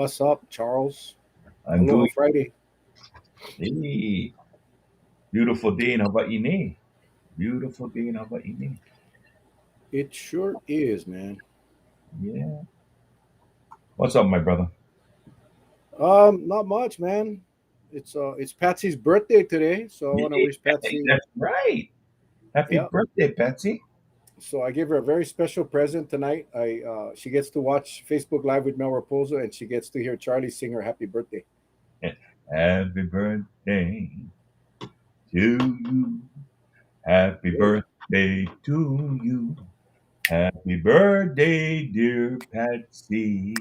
What's up, Charles? I'm Aloha doing Friday. hey, beautiful day in Hawaii. Beautiful day in Hawaii. It sure is, man. Yeah. What's up, my brother? Not much, man. It's Patsy's birthday today, so I want to Yeah, wish Patsy. that's right. Happy Yeah. birthday, Patsy. So I gave her a very special present tonight. I She gets to watch Facebook Live with Mel Raposo, and she gets to hear Charlie sing her happy birthday. Happy birthday to you. Happy Good. birthday to you. Happy birthday, dear Patsy.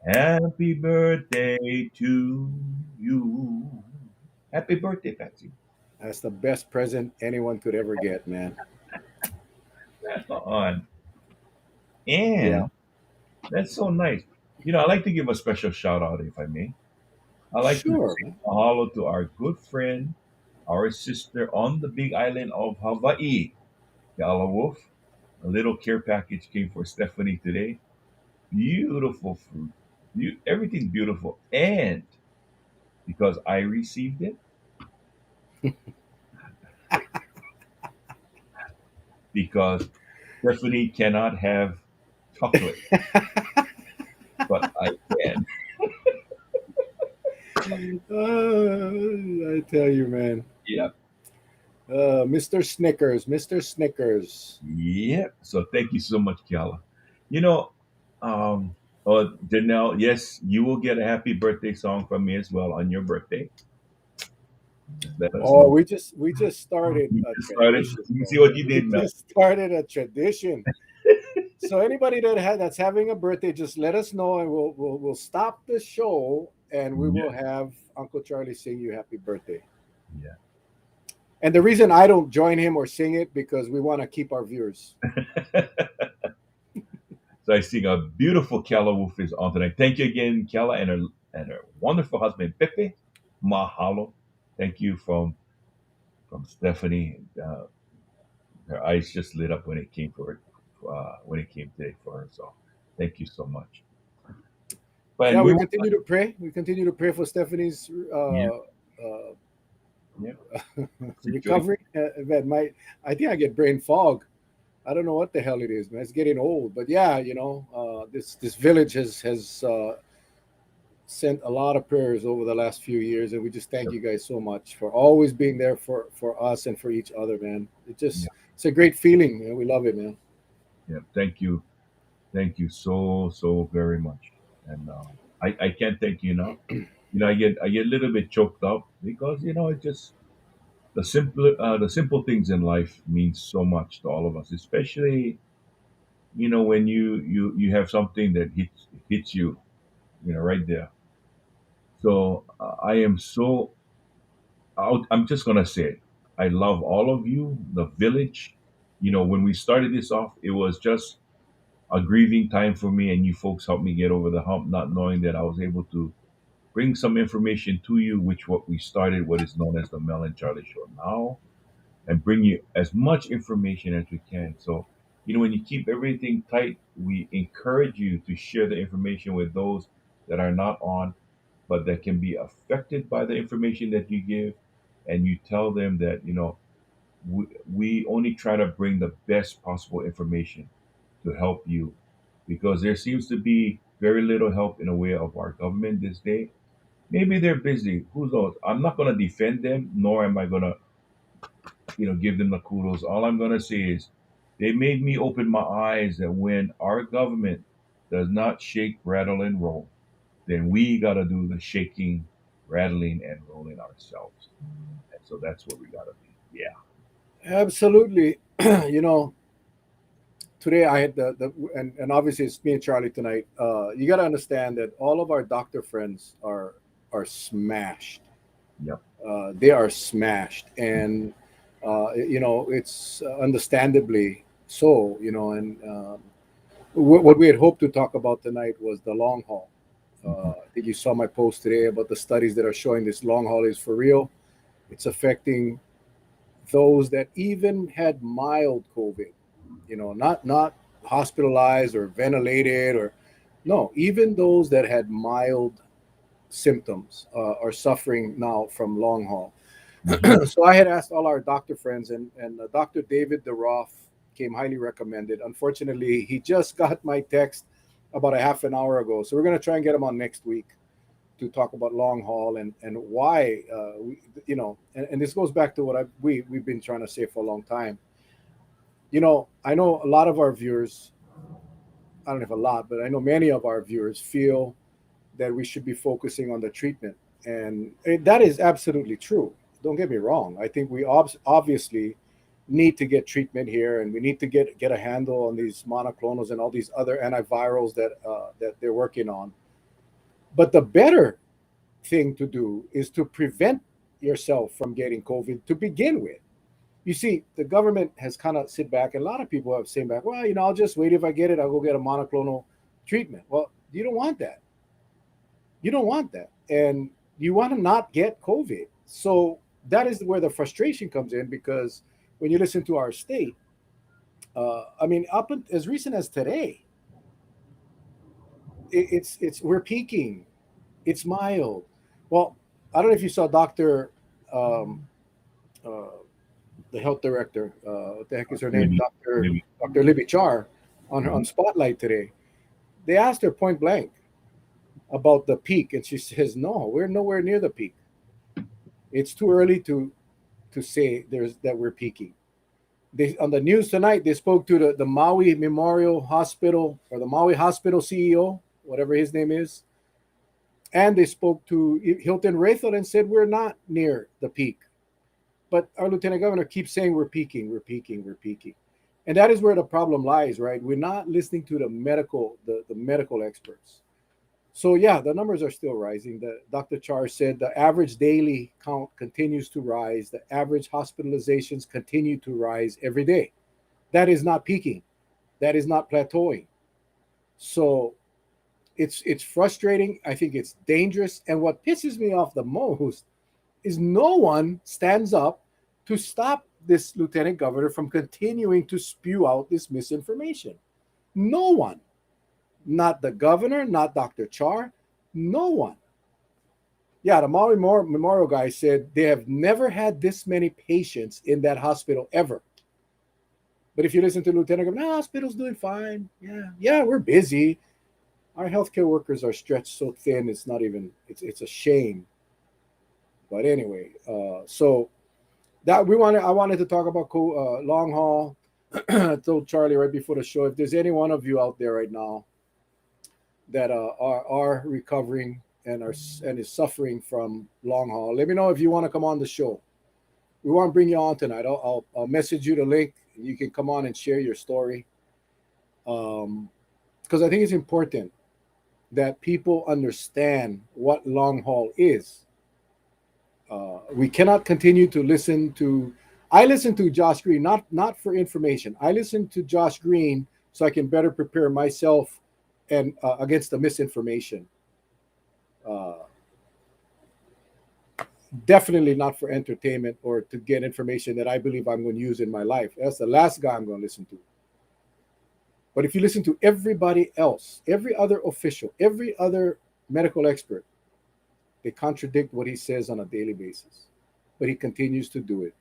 Happy birthday to you. Happy birthday, Patsy. That's the best present anyone could ever get, man. That's on. Yeah. And that's so nice. I like to give a special shout out, if I may. I like to Sure, say man. mahalo to our good friend, our sister on the big island of Hawaii, Yala Wolf. A little care package came for Stephanie today. Beautiful fruit. Everything beautiful. And because I received it, because Stephanie cannot have chocolate, but I can. I tell you, man. Yeah. Mr. Snickers, Mr. Snickers. Yep. So thank you so much, Kiala. You know, um, Janelle, yes, you will get a happy birthday song from me as well on your birthday. Just let us Oh, know. we just started You a just started. tradition, You bro. see what you We did now. just started a tradition. So anybody that's having a birthday, just let us know, and we'll stop the show, and we will Yeah, have Uncle Charlie sing you happy birthday. yeah. And the reason I don't join him or sing it because we want to keep our viewers. So I see a beautiful Kella Wolf is on tonight. Thank you again, Kella, and her wonderful husband Pepe. Mahalo. Thank you from Stephanie. Her eyes just lit up when it came for it, when it came today for her. So thank you so much. But Yeah, we we want continue to pray. We continue to pray for Stephanie's yeah, yeah, situation. recovery. Man, I think I get brain fog. I don't know what the hell it is, man. It's getting old, but yeah, this village has sent a lot of prayers over the last few years, and we just thank Yep, you guys so much for always being there for us and for each other, man. yeah, It's a great feeling, man. We love it, man. yeah. Thank you so very much. And I can't thank you enough. I get a little bit choked up because it just the simple things in life mean so much to all of us, especially when you have something that hits you, right there. So I am so I'm just gonna say it. I love all of you, the village. When we started this off, it was just a grieving time for me, and you folks helped me get over the hump, not knowing that I was able to bring some information to you, which what we started, what is known as the Mel and Charlie Show now, and bring you as much information as we can. So, when you keep everything tight, we encourage you to share the information with those that are not on, but that can be affected by the information that you give. And you tell them that, we only try to bring the best possible information to help you because there seems to be very little help in the way of our government this day. Maybe they're busy. Who knows? I'm not going to defend them, nor am I going to give them the kudos. All I'm going to say is they made me open my eyes that when our government does not shake, rattle, and roll, then we got to do the shaking, rattling, and rolling ourselves. And so that's what we got to be. Yeah. Absolutely. you know, Today I had and obviously it's me and Charlie tonight. You got to understand that all of our doctor friends are smashed. Yep. They are smashed, and it's understandably so. And what we had hoped to talk about tonight was the long haul. Mhm. I think you saw my post today about the studies that are showing this long haul is for real. It's affecting those that even had mild COVID. Not hospitalized or ventilated or. No, even those that had mild symptoms are suffering now from long haul. Hmm. So I had asked all our doctor friends, and Dr. David DeRoff came highly recommended. Unfortunately, he just got my text about a half an hour ago. So we're going to try and get him on next week to talk about long haul and why, and this goes back to what we've been trying to say for a long time. I know a lot of our viewers, I don't know if a lot, but I know many of our viewers feel that we should be focusing on the treatment. And that is absolutely true. Don't get me wrong. I think we obviously need to get treatment here, and we need to get a handle on these monoclonals and all these other antivirals that they're working on. But the better thing to do is to prevent yourself from getting COVID to begin with. You see, the government has kind of sit back, and a lot of people have said back, well, I'll just wait. If I get it, I'll go get a monoclonal treatment. Well, you don't want that. You don't want that. And you want to not get COVID. So that is where the frustration comes in, because when you listen to our state, I mean, as recent as today, it's we're peaking. It's mild. Well, I don't know if you saw Doctor, um, uh, the health director. What the heck is her name? Maybe, maybe. Doctor Libby Char on Hmm. Spotlight today. They asked her point blank about the peak, and she says, "No, we're nowhere near the peak. It's too early to say there's that we're peaking." They on the news tonight they spoke to the Maui Memorial Hospital, or the Maui Hospital CEO, whatever his name is, and they spoke to Hilton Rathel and said we're not near the peak. But our lieutenant governor keeps saying we're peaking, we're peaking, we're peaking. And that is where the problem lies, right? We're not listening to the medical experts. So yeah, the numbers are still rising. The Dr. Char said the average daily count continues to rise. The average hospitalizations continue to rise every day. That is not peaking. That is not plateauing. So it's frustrating. I think it's dangerous. And what pisses me off the most is no one stands up to stop this lieutenant governor from continuing to spew out this misinformation. No one. Not the governor, not Dr. Char, no one. Yeah, the Maui Memorial guy said they have never had this many patients in that hospital ever. But if you listen to Lieutenant Governor, no, hospital's doing fine. Yeah, yeah, we're busy. Our healthcare workers are stretched so thin, it's not even, it's a shame. But anyway, so that I wanted to talk about long haul. I told Charlie right before the show, if there's any one of you out there right now that are recovering and is suffering from long haul, let me know if you want to come on the show. We want to bring you on tonight. I'll message you the link, and you can come on and share your story. Because I think it's important that people understand what long haul is. We cannot continue to listen to. I listen to Josh Green not for information. I listen to Josh Green so I can better prepare myself and against the misinformation. Uh, Definitely not for entertainment or to get information that I believe I'm going to use in my life. That's the last guy I'm going to listen to. But if you listen to everybody else, every other official, every other medical expert, they contradict what he says on a daily basis. But he continues to do it.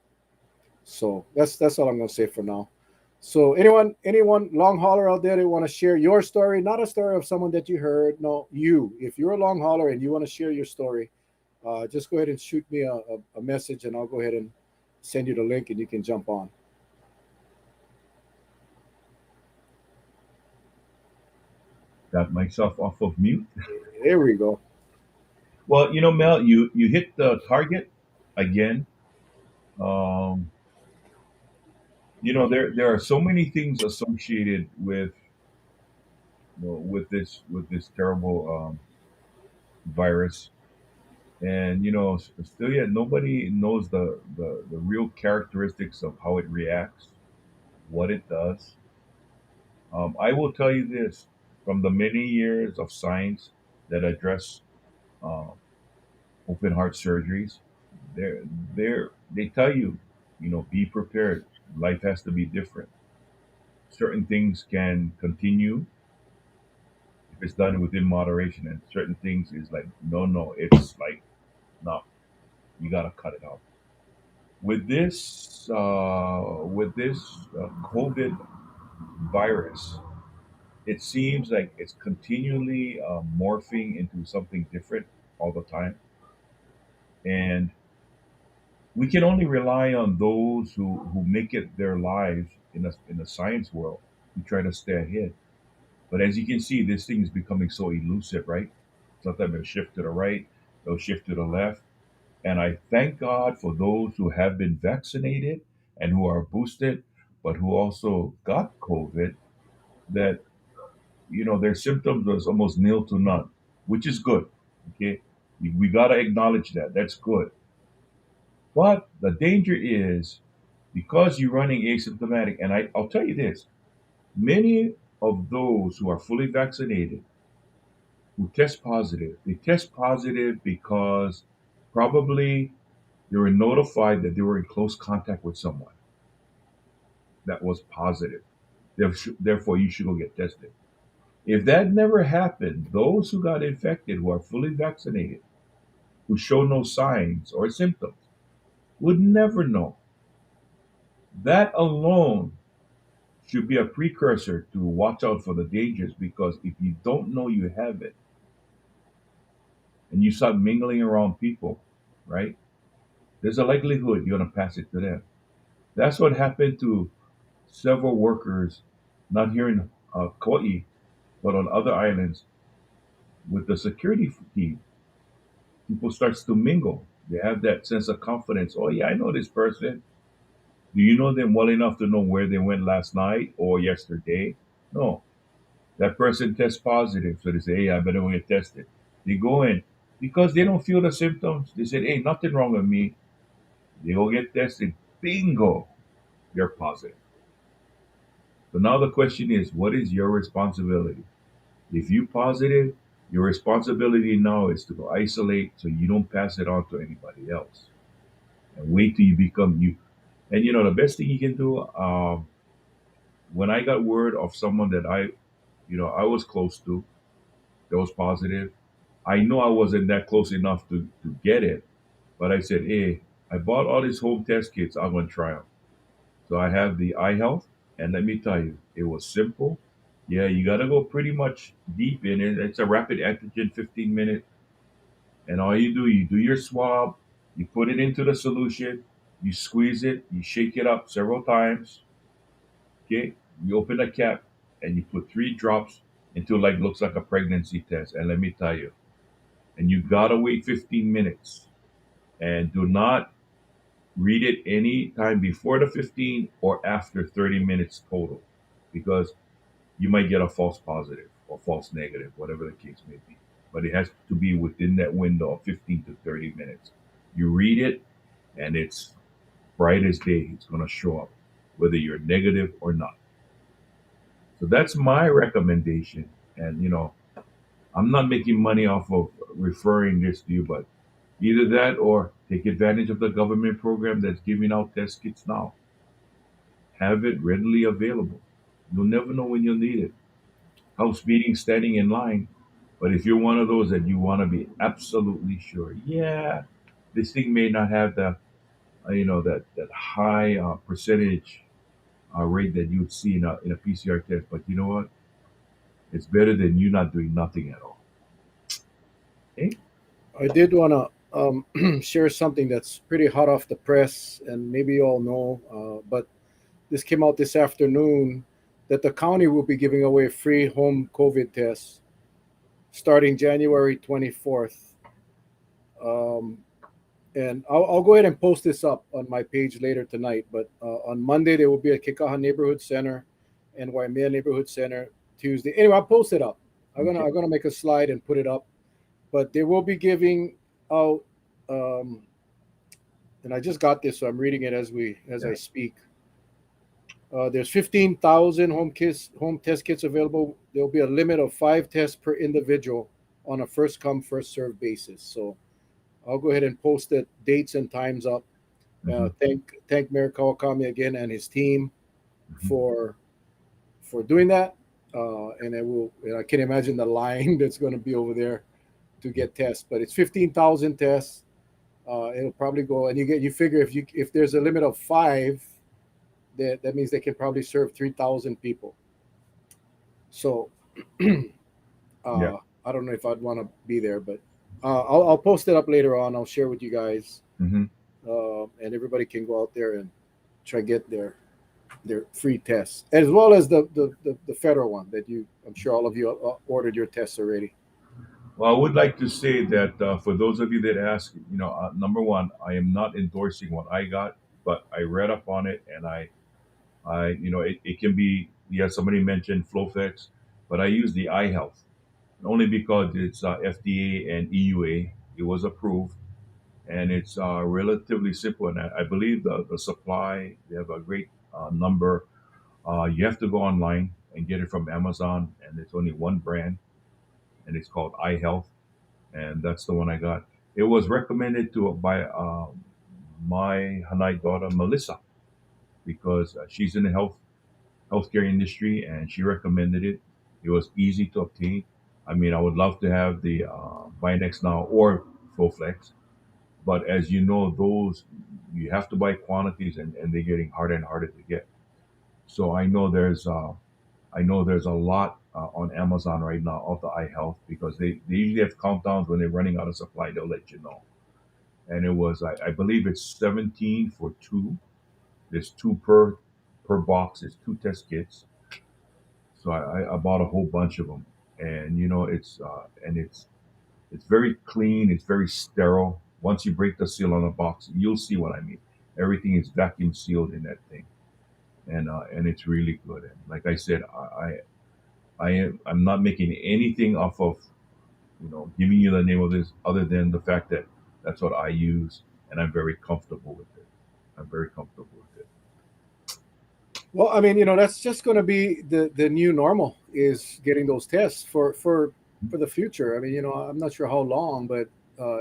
So that's all I'm going to say for now. So anyone long hauler out there that want to share your story, not a story of someone that you heard, no, you. If you're a long hauler and you want to share your story, just go ahead and shoot me a message, and I'll go ahead and send you the link, and you can jump on. Got myself off of mute. There we go. Well, Mel, you hit the target again. Um, there are so many things associated with with this terrible virus, and still yet nobody knows the real characteristics of how it reacts, what it does. I will tell you this: from the many years of science that address uh, open heart surgeries, they're, they tell you, be prepared. Life has to be different. Certain things can continue it's done within moderation, and certain things is like no, no, it's like no, you gotta cut it out. With this COVID virus, it seems like it's continually morphing into something different all the time, and we can only rely on those who make it their lives in the science world who try to stay ahead. But as you can see, this thing is becoming so elusive, right? Sometimes it'll shift to the right, it'll shift to the left. And I thank God for those who have been vaccinated and who are boosted, but who also got COVID, that, their symptoms was almost nil to none, which is good. Okay. We got to acknowledge that. That's good. But the danger is because you're running asymptomatic, and I'll tell you this, many of those who are fully vaccinated who test positive, they test positive because probably they were notified that they were in close contact with someone that was positive. Therefore, you should go get tested. If that never happened, those who got infected, who are fully vaccinated, who show no signs or symptoms, would never know. That alone should be a precursor to watch out for the dangers, because if you don't know you have it and you start mingling around people, right, there's a likelihood you're going to pass it to them. That's what happened to several workers, not here in Kauai, but on other islands with the security team. People starts to mingle. They have that sense of confidence. Oh yeah, I know this person. Do you know them well enough to know where they went last night or yesterday? No. That person tests positive, so they say, "Hey, I better go get tested." They go in because they don't feel the symptoms. They said, "Hey, nothing wrong with me." They go get tested. Bingo, they're positive. So now the question is, what is your responsibility? If you positive, your responsibility now is to go isolate so you don't pass it on to anybody else, and wait till you become you. And the best thing you can do. When I got word of someone that I was close to that was positive, I know I wasn't that close enough to get it, but I said, hey, I bought all these home test kits. I'm gonna try them. So I have the eye health, and let me tell you, it was simple. Yeah, you got to go pretty much deep in it. It's a rapid antigen, 15 minute, and all you do your swab, you put it into the solution, you squeeze it, you shake it up several times. Okay, you open the cap, and you put 3 drops into like looks like a pregnancy test. And let me tell you, and you gotta wait 15 minutes, and do not read it any time before the 15 or after 30 minutes total, because you might get a false positive or false negative, whatever the case may be. But it has to be within that window of 15 to 30 minutes. You read it, and it's bright as day. It's going to show up, whether you're negative or not. So that's my recommendation. And, I'm not making money off of referring this to you, but either that or take advantage of the government program that's giving out test kits now. Have it readily available. You'll never know when you'll need it. House meeting, standing in line. But if you're one of those that you want to be absolutely sure, yeah, this thing may not have the, that high percentage rate that you would see in a PCR test, but you know what? It's better than you not doing nothing at all. Okay? I did want to share something that's pretty hot off the press, and maybe you all know, but this came out this afternoon that the county will be giving away free home COVID tests starting January 24th. Um, and I'll go ahead and post this up on my page later tonight. But on Monday, there will be at Kikaha Neighborhood Center and Waimea Neighborhood Center. Tuesday, anyway, I'll post it up. Okay. I'm gonna make a slide and put it up. But they will be giving out, um, and I just got this, so I'm reading it as I Yeah. speak. There's 15,000 home test kits available. There will be a limit of 5 tests per individual on a first come first served basis. So I'll go ahead and post the dates and times up. Hmm. Thank Mayor Kawakami again and his team Hmm. for doing that. and it will. I can imagine the line that's going to be over there to get tests. But it's 15,000 tests. It'll probably go, and you figure if there's a limit of five, that means they can probably serve 3,000 people. So Yeah. uh, I don't know if I'd want to be there, but I'll post it up later on. I'll share with you guys, Hmm. and everybody can go out there and try get their free tests, as well as the federal one that you. I'm sure all of you ordered your tests already. Well, I would like to say that for those of you that ask, number one, I am not endorsing what I got, but I read up on it, and it can be. Yeah, somebody mentioned Flowflex, but I use the iHealth only because it's FDA and EUA. It was approved, and it's relatively simple. And I believe the supply, they have a great number. You have to go online and get it from Amazon, and it's only one brand, and it's called iHealth, and that's the one I got. It was recommended to by my Hanai daughter Melissa because she's in the healthcare industry, and she recommended it. It was easy to obtain. I mean, I would love to have the Binex now or Flowflex, but as you know, those you have to buy quantities, and they're getting harder and harder to get. So I know there's a lot on Amazon right now of the eye health because they usually have countdowns when they're running out of supply. They'll let you know. And it was I believe it's 17 for two. There's two per box. It's two test kits. So I bought a whole bunch of them, and it's very clean. It's very sterile. Once you break the seal on the box, you'll see what I mean. Everything is vacuum sealed in that thing, and it's really good. And like I said, I'm not making anything off of giving you the name of this other than the fact that that's what I use, and I'm very comfortable with it. I'm very comfortable with it. Well, I mean, that's just going to be the new normal is getting those tests for the future. I mean, I'm not sure how long, but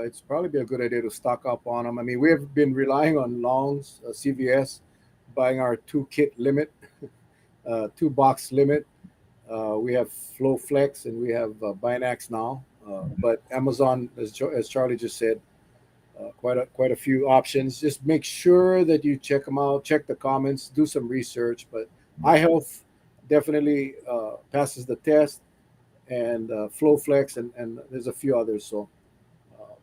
it's probably be a good idea to stock up on them. I mean, we have been relying on Longs, CVS, buying our two kit limit, two box limit. We have Flow Flex and we have Binax now. But Amazon, as Charlie just said, quite a few options. Just make sure that you check them out, check the comments, do some research. But iHealth definitely passes the test, and FlowFlex, and there's a few others. So, uh,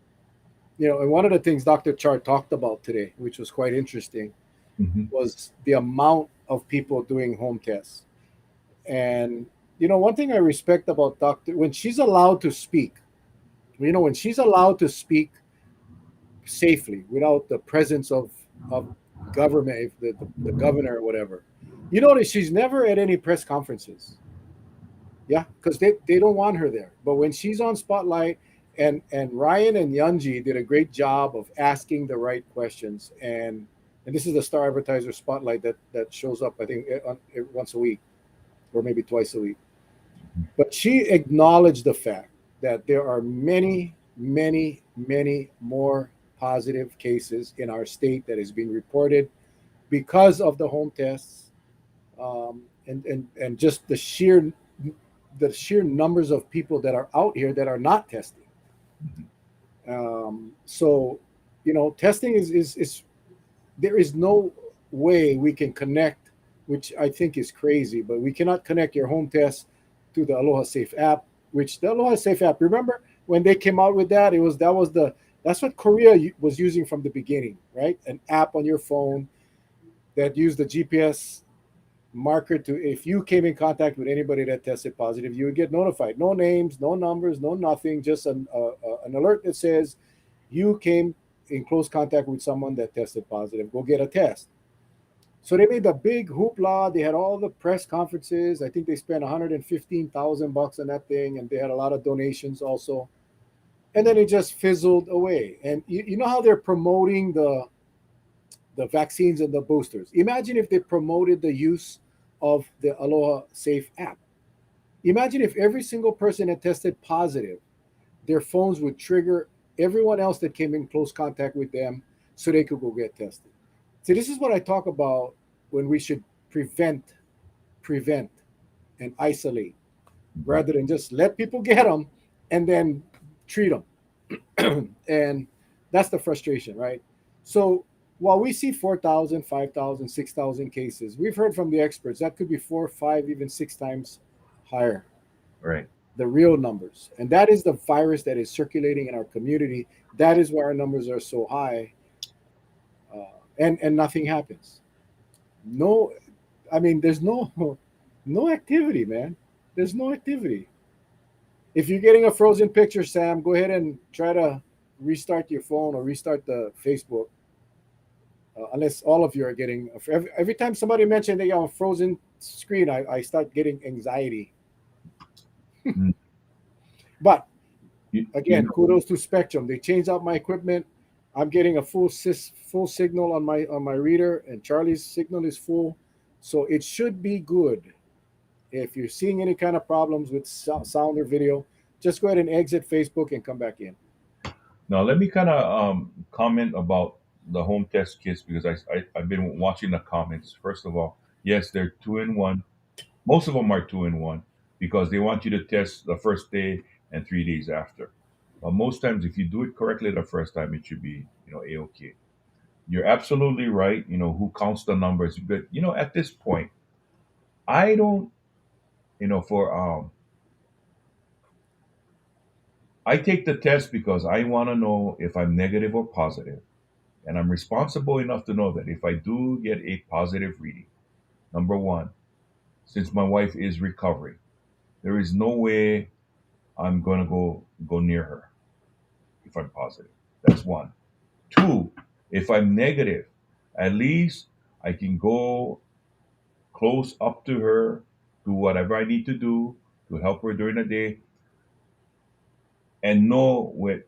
and one of the things Dr. Char talked about today, which was quite interesting, Hmm. was the amount of people doing home tests. And one thing I respect about Dr. when she's allowed to speak, when she's allowed to speak safely without the presence of government, if the governor or whatever. You notice she's never at any press conferences. Yeah, because they don't want her there. But when she's on Spotlight, and Ryan and Yunji did a great job of asking the right questions, and this is the Star Advertiser Spotlight that shows up, I think, once a week or maybe twice a week. But she acknowledged the fact that there are many, many, many more positive cases in our state that is being reported because of the home tests, and just the sheer numbers of people that are out here that are not testing. So, testing is there is no way we can connect, which I think is crazy, but we cannot connect your home test to the Aloha Safe app, which the Aloha Safe app, remember when they came out with that? That's what Korea was using from the beginning, right? An app on your phone that used the GPS marker to, if you came in contact with anybody that tested positive, you would get notified. No names, no numbers, no nothing, just an alert that says you came in close contact with someone that tested positive. Go get a test. So they made a big hoopla. They had all the press conferences. I think they spent 115,000 bucks on that thing, and they had a lot of donations also. And then it just fizzled away. And you know how they're promoting the vaccines and the boosters. Imagine if they promoted the use of the Aloha Safe app. Imagine if every single person that tested positive, their phones would trigger everyone else that came in close contact with them so they could go get tested. So this is what I talk about when we should prevent and isolate. Mhm. rather than just let people get them and then treat them. And that's the frustration, right? So while we see 4,000, 5,000, 6,000 cases, we've heard from the experts that could be four, five, even six times higher, Right. the real numbers. And that is the virus that is circulating in our community. That is why our numbers are so high, and nothing happens. No, I mean, there's no activity, man. There's no activity. If you're getting a frozen picture, Sam, go ahead and try to restart your phone or restart the Facebook. Unless all of you are getting every time somebody mentioned they have a frozen screen, I start getting anxiety. Mm. But You again, know, kudos to Spectrum. They changed out my equipment. I'm getting a full signal on my reader, and Charlie's signal is full, so it should be good. If you're seeing any kind of problems with sound or video, just go ahead and exit Facebook and come back in. now let me kind of comment about the home test kits because I've been watching the comments. First of all, yes, they're 2 in 1. Most of them are 2 in 1 because they want you to test the first day and 3 days after. But most times, if you do it correctly the first time, it should be a okay. You're absolutely right. Who counts the numbers? But at this point, I don't. For I take the test because I want to know if I'm negative or positive, and I'm responsible enough to know that if I do get a positive reading, number one, since my wife is recovering, there is no way I'm going to go near her if I'm positive. That's one. Two, if I'm negative, at least I can go close up to her, do whatever I need to do to help her during the day, and know with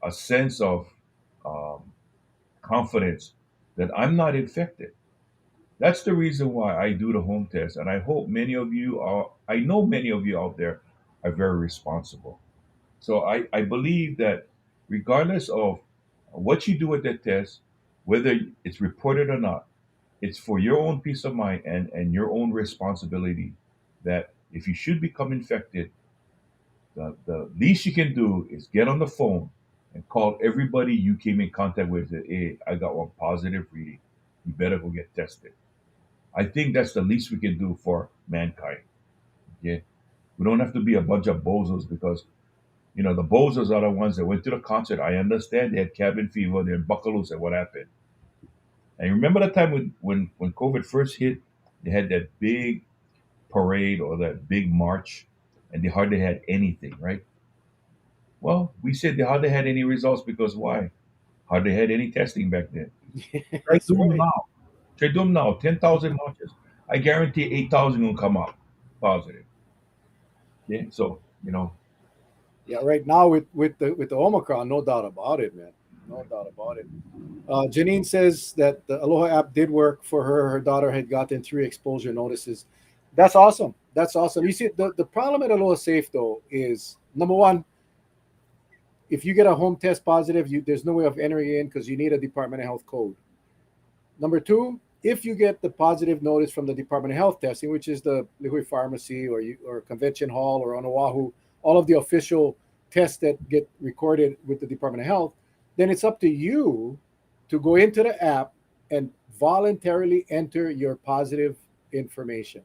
a sense of um, confidence that I'm not infected. That's the reason why I do the home test, and I hope many of you are. I know many of you out there are very responsible. So I believe that regardless of what you do with that test, whether it's reported or not, it's for your own peace of mind and your own responsibility that if you should become infected, the least you can do is get on the phone and call everybody you came in contact with that, hey, I got one positive reading. You better go get tested. I think that's the least we can do for mankind. Okay. We don't have to be a bunch of bozos because the bozos are the ones that went to the concert. I understand they had cabin fever, they're in Buckaloo, and what happened. And you remember the time when COVID first hit, they had that big parade or that big march, and they hardly had anything, right? Well, we said they hardly had any results because why? Hardly had any testing back then. Try That's doing them right. now. Try doing them now. 10,000 marches. I guarantee 8,000 will come out positive. Yeah. So Yeah, right now with the Omicron, no doubt about it, man. No doubt about it. Janine says that the Aloha app did work for her. Her daughter had gotten 3 exposure notices. That's awesome. That's awesome. You see, the problem at Aloha Safe though is number one, if you get a home test positive, there's no way of entering in because you need a Department of Health code. Number two, if you get the positive notice from the Department of Health testing, which is the Lihue Pharmacy or Convention Hall or on Oahu, all of the official tests that get recorded with the Department of Health, then it's up to you to go into the app and voluntarily enter your positive information.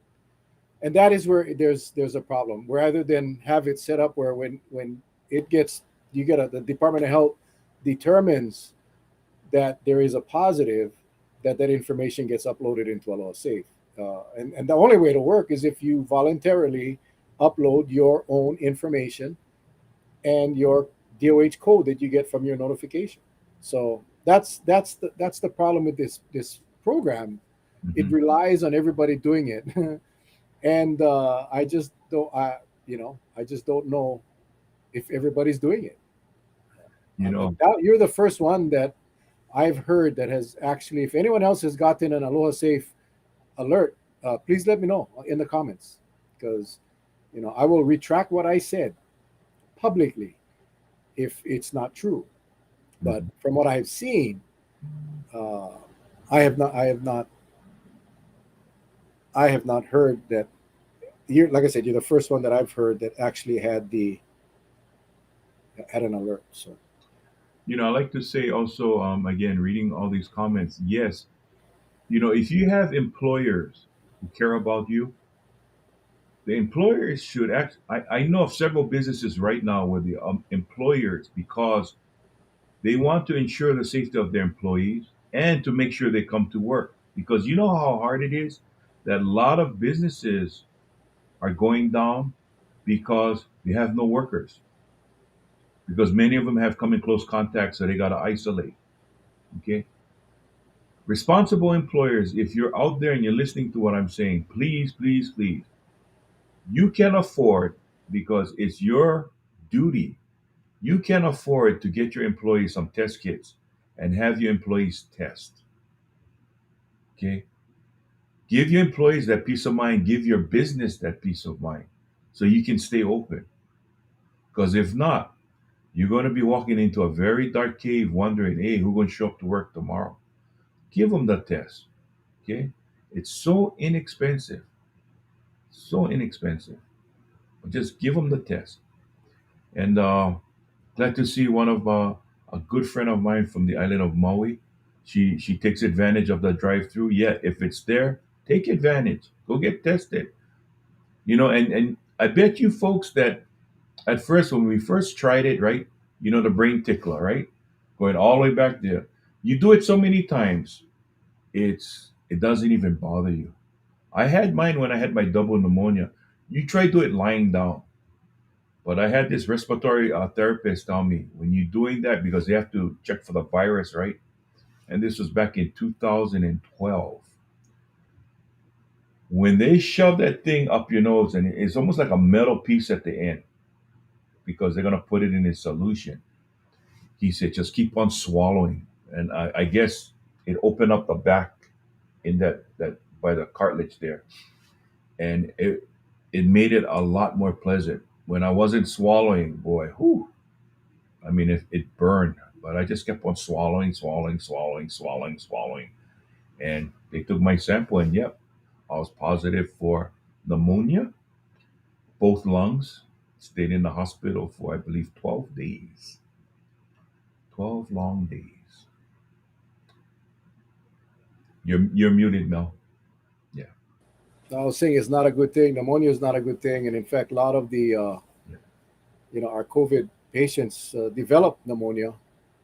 And that is where there's a problem. Rather than have it set up where when it gets you get the Department of Health determines that there is a positive, that information gets uploaded into Aloha Safe. And the only way to work is if you voluntarily upload your own information and your DOH code that you get from your notification. So that's the problem with this program. It mhm. relies on everybody doing it, and I just don't know if everybody's doing it. you know, You're the first one that I've heard that has actually. If anyone else has gotten an Aloha Safe alert, please let me know in the comments because I will retract what I said publicly if it's not true. But mhm. from what I've seen, uh, I have not heard that you're like I said, you're the first one that I've heard that actually had an alert. So I like to say also, again, reading all these comments, yes, if you have employers who care about you, the employers should act. I know of several businesses right now where the employers, because they want to ensure the safety of their employees and to make sure they come to work. Because you know how hard it is that a lot of businesses are going down because they have no workers, because many of them have come in close contact, so they got to isolate. Okay. Responsible employers, if you're out there and you're listening to what I'm saying, please, please, please, you can afford, because it's your duty, you can afford to get your employees some test kits and have your employees test. Okay. Give your employees that peace of mind, give your business that peace of mind so you can stay open. Because if not, you're going to be walking into a very dark cave wondering, hey, who's going to show up to work tomorrow? Give them the test. Okay. It's so inexpensive. So inexpensive. Just give them the test. And glad to see one of a good friend of mine from the island of Maui. She takes advantage of the drive-through. Yeah, if it's there, take advantage. Go get tested. And I bet you folks that at first when we first tried it, right? The brain tickler, right? Going all the way back there. You do it so many times, it doesn't even bother you. I had mine when I had my double pneumonia. You try to do it lying down. But I had this respiratory therapist tell me when you're doing that, because they have to check for the virus, right? And this was back in 2012. When they shove that thing up your nose, and it's almost like a metal piece at the end, because they're going to put it in a solution. He said, just keep on swallowing. And I guess it opened up the back in that by the cartilage there. And it made it a lot more pleasant. When I wasn't swallowing, boy, whew, I mean, it burned, but I just kept on swallowing, swallowing, swallowing, swallowing, swallowing. And they took my sample, and yep, I was positive for pneumonia, both lungs. Stayed in the hospital for, I believe, 12 days. 12 long days. You're muted, Mel. Yeah. I was saying it's not a good thing. Pneumonia is not a good thing, and in fact, a lot of the Yeah. our COVID patients develop pneumonia.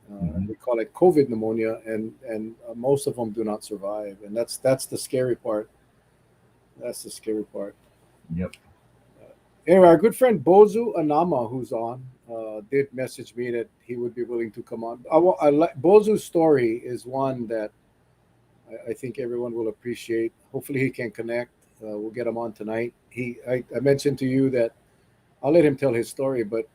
Hmm. We call it COVID pneumonia, and most of them do not survive, and that's the scary part. That's the scary part. Yep. Anyway, our good friend Bozu Anama, who's on, did message me that he would be willing to come on. Bozu's story is one that I think everyone will appreciate. Hopefully, he can connect. We'll get him on tonight. I mentioned to you that I'll let him tell his story, but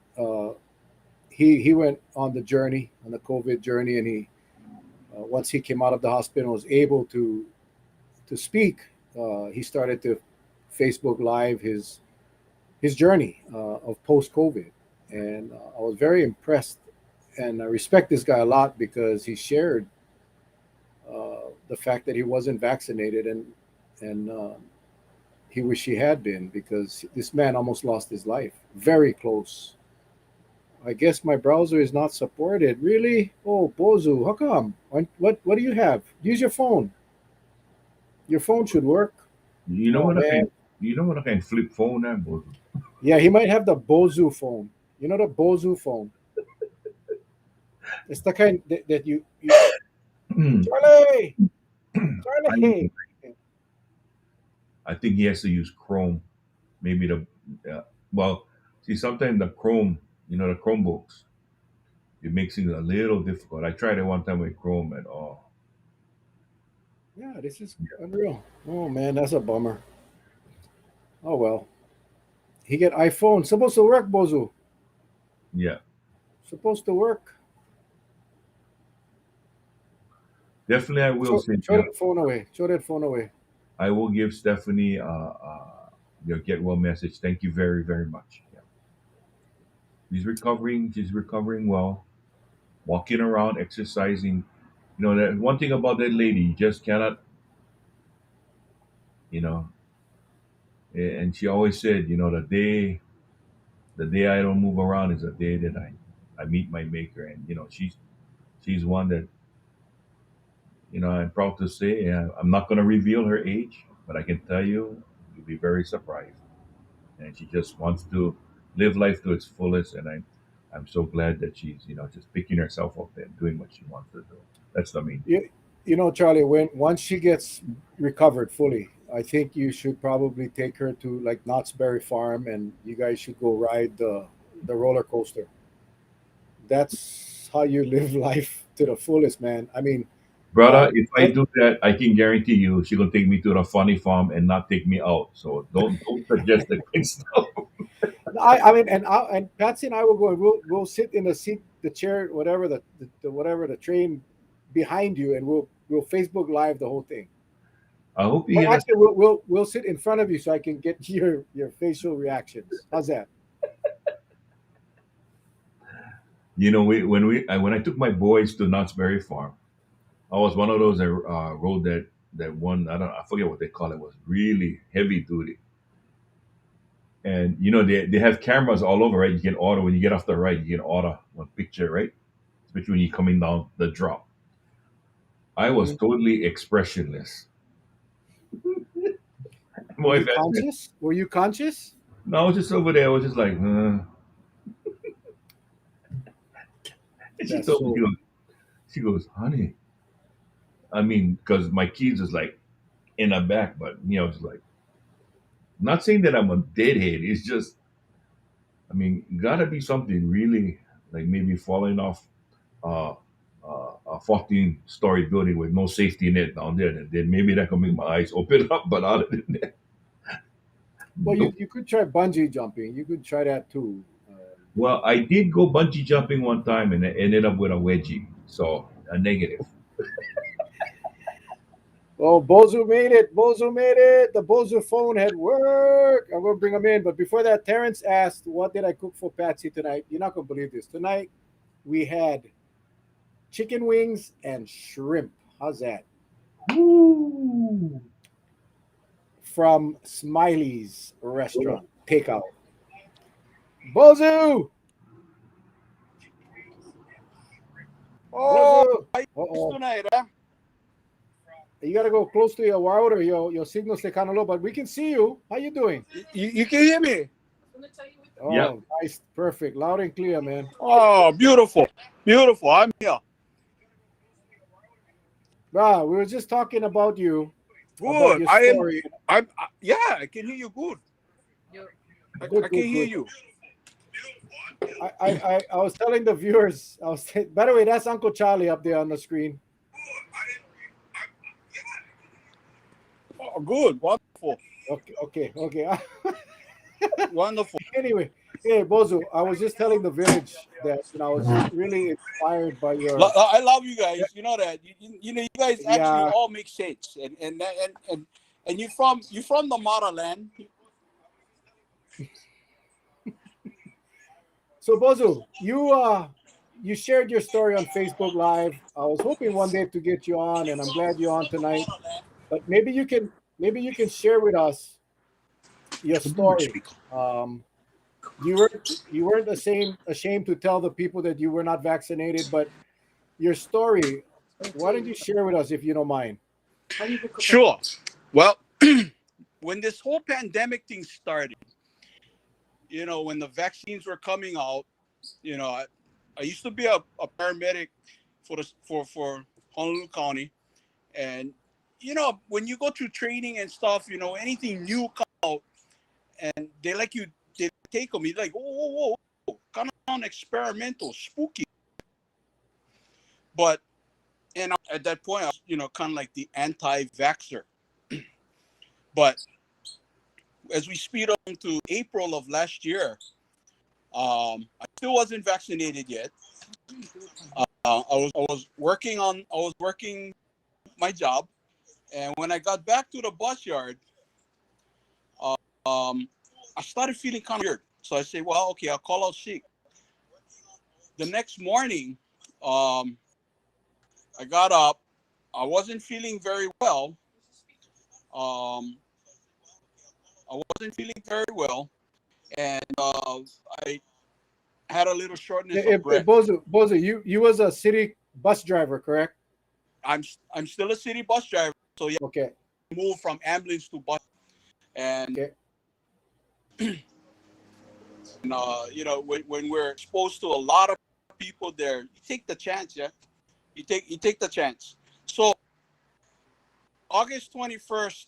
he went on the journey, on the COVID journey, and he once he came out of the hospital, was able to speak. He started to Facebook Live his journey of post COVID, and I was very impressed. And I respect this guy a lot because he shared the fact that he wasn't vaccinated, and he wished he had been, because this man almost lost his life. Very close. I guess my browser is not supported. Really? Oh, Bozu, how come? What do you have? Use your phone. Your phone should work. You know Oh what I man. can? You know what I can flip phone that, both. Yeah, he might have the Bozu phone. You know the Bozu phone. It's the kind that you Charlie, I Charlie. I think he has to use Chrome. Maybe well, see, sometimes the Chrome, the Chromebooks, it makes things a little difficult. I tried it one time with Chrome, and oh, Yeah, this is unreal. Oh man, that's a bummer. Oh well. He get iPhone. Supposed to work, Bozu. yeah, Supposed to work. definitely I will, Throw Cynthia. that phone away. Throw that phone away. I will give Stephanie your get well message. Thank you very, very much. Yeah. She's recovering. She's recovering well. Walking around, exercising. That one thing about that lady, you just cannot, you know, And she always said, the day I don't move around is the day that I meet my maker. And she's one that I'm proud to say. I'm not going to reveal her age, but I can tell you'll be very surprised. And she just wants to live life to its fullest. And I'm so glad that she's just picking herself up and doing what she wants to do. That's the main thing. Charlie, when once she gets recovered fully, I think you should probably take her to like Knott's Berry Farm, and you guys should go ride the roller coaster. That's how you live life to the fullest, man. I mean, Brother, if I and do that, I can guarantee you she's gonna take me to the funny farm and not take me out. So don't suggest the quick stuff. I mean, and Patsy and I will go, and we'll sit in the seat, the chair, whatever the whatever the train behind you, and we'll Facebook Live the whole thing. I hope you Or hear that. actually, we'll sit in front of you so I can get your facial reactions. How's that? When I took my boys to Knott's Berry Farm, I was one of those that rode that one. I forget what they call it. Was really heavy duty, and they have cameras all over, right? You can order when you get off the ride. You can order one picture, right? Especially when you're coming down the drop. I was Mhm. totally expressionless. My Were wife you asked me, conscious? Were you conscious? no, I was just over there. I was just like, huh. And she That's told me, so. she goes, honey. I mean, because my kids is like in the back, but just like not saying that I'm a deadhead. It's just, I mean, gotta be something really like maybe falling off uh, a 14-story building with no safety net down there. Then maybe that can make my eyes open up. But other than that, Well, nope. you could try bungee jumping. You could try that too. Well, I did go bungee jumping one time and I ended up with a wedgie, so a negative. Oh, Bozu made it. Bozu made it. The Bozu phone had work. I'm going to bring him in. But before that, Terrence asked, what did I cook for Patsy tonight? You're not going to believe this. Tonight, we had chicken wings and shrimp. How's that? Woo! From Smiley's restaurant. Takeout. Bozu! Oh, Bozu! it's Uh-oh. tonight, huh? You got to go close to your router. Your signal's kind of low, but we can see you. How you doing? You can hear me? Yep. Oh, nice. Perfect. Loud and clear, man. Oh, beautiful. Beautiful. I'm here. Bruh, we were just talking about Good. your story. Yeah, I can hear you good. Good, I can good, hear good. you. I was telling the viewers, by the way, that's Uncle Charlie up there on the screen. Oh, good. Wonderful. Okay. Wonderful. Anyway, hey, Bozu, I was just telling the village that I was really inspired by your, I love you guys. You know that. You guys actually yeah. all make sense. And you from the motherland. So Bozu, you shared your story on Facebook Live. I was hoping one day to get you on, and I'm glad you're on tonight. But maybe you can share with us your Put me on story. speaker. Um, you weren't ashamed to tell the people that you were not vaccinated, but your story. Why don't you share with us if you don't mind? Sure. Well, when this whole pandemic thing started, when the vaccines were coming out, you know, I, I used to be a paramedic for Honolulu County, and when you go through training and stuff, anything new come out, and they take them. You're like, whoa, kind of experimental, spooky. But at that point, I was kind of like the anti-vaxxer. But as we speed on to April of last year, I still wasn't vaccinated yet. I was working my job, and when I got back to the bus yard, um, I started feeling kind of weird. So I say, well, okay, I'll call out sick. The next morning, um, I got up. I wasn't feeling very well. Um, I wasn't feeling very well, and I had a little shortness of breath. Bozo, you was a city bus driver, correct? I'm still a city bus driver, so yeah, Okay. I moved from ambulance to bus, and Okay. when we're exposed to a lot of people there, you take the chance, yeah. You take the chance. So August 21st,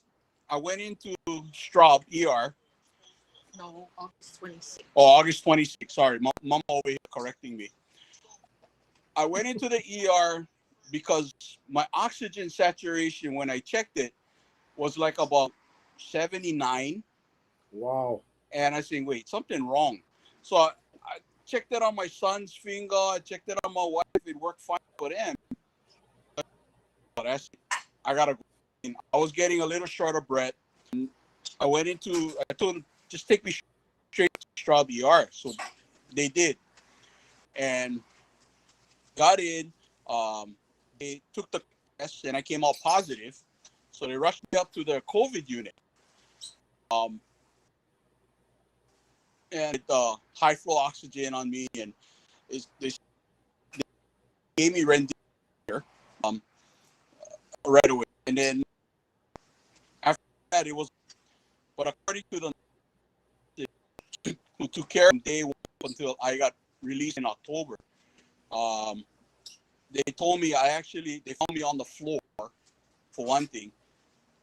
I went into Straub ER. No, August 26th. Oh, August 26th. Sorry, mom over here correcting me. I went into the ER because my oxygen saturation when I checked it was like about 79. Wow. And I think, wait, something wrong. So I checked it on my son's finger. I checked it on my wife. It worked fine for them. But I gotta go in. I was getting a little short of breath. I told them, just take me straight to Straub ER. So they did. And got in. They took the test and I came out positive. So they rushed me up to the COVID unit. And high flow oxygen on me, and they gave me Remdesivir right away. And then after that, it was, but according to who took care of me day one until I got released in October, they told me they found me on the floor for one thing,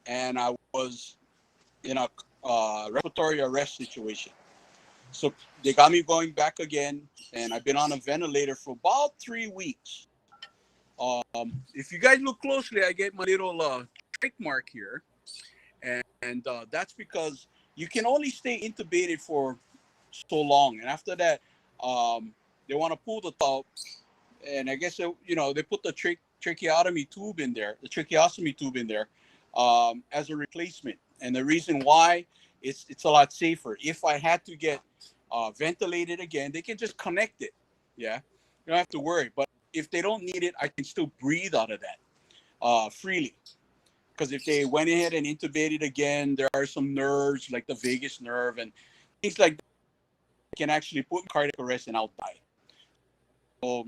and I was in a respiratory arrest situation. So they got me going back again, and I've been on a ventilator for about 3 weeks. If you guys look closely, I get my little trach mark here, and that's because you can only stay intubated for so long, and after that, they want to pull the top, and I guess they put the tracheotomy tube in there, the tracheostomy tube in there, as a replacement. And the reason why it's a lot safer. If I had to get ventilated again, they can just connect it. Yeah, you don't have to worry. But if they don't need it, I can still breathe out of that freely. Because if they went ahead and intubated again, there are some nerves like the vagus nerve and things like that can actually put in cardiac arrest and I'll die. So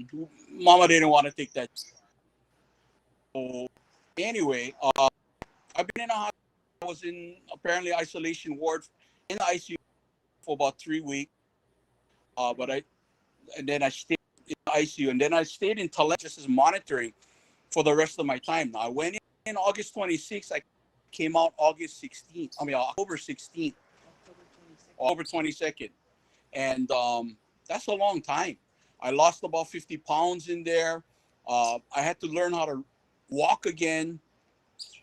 mama didn't want to take that. So anyway, I've been in a hospital. I was in apparently isolation ward in the ICU for about 3 weeks. And then I stayed in the ICU, and then I stayed in telemetry just as monitoring for the rest of my time. Now I went in August 26th. I came out August 16th. October 16th, October 22nd, and that's a long time. I lost about 50 pounds in there. I had to learn how to walk again.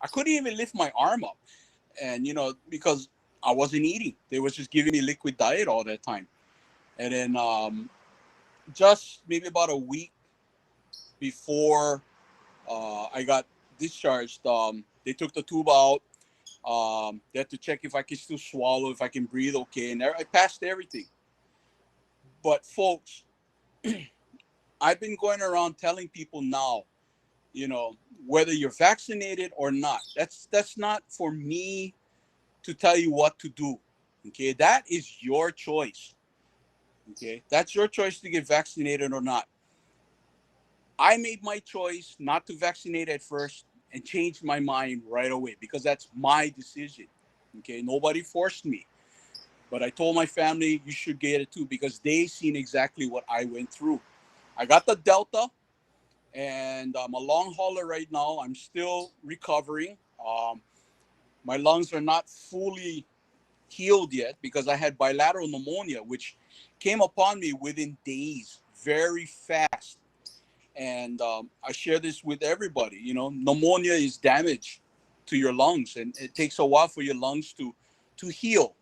I couldn't even lift my arm up, and because I wasn't eating. They was just giving me liquid diet all that time. And then just maybe about a week before I got discharged, they took the tube out. They had to check if I can still swallow, if I can breathe okay. And I passed everything. But folks, I've been going around telling people now, whether you're vaccinated or not, that's not for me to tell you what to do. Okay, that is your choice. Okay, that's your choice to get vaccinated or not. I made my choice not to vaccinate at first and changed my mind right away because that's my decision. Okay, nobody forced me. But I told my family, you should get it too, because they seen exactly what I went through. I got the Delta, and I'm a long hauler right now. I'm still recovering. My lungs are not fully healed yet because I had bilateral pneumonia, which came upon me within days, very fast. And I share this with everybody. Pneumonia is damage to your lungs, and it takes a while for your lungs to heal.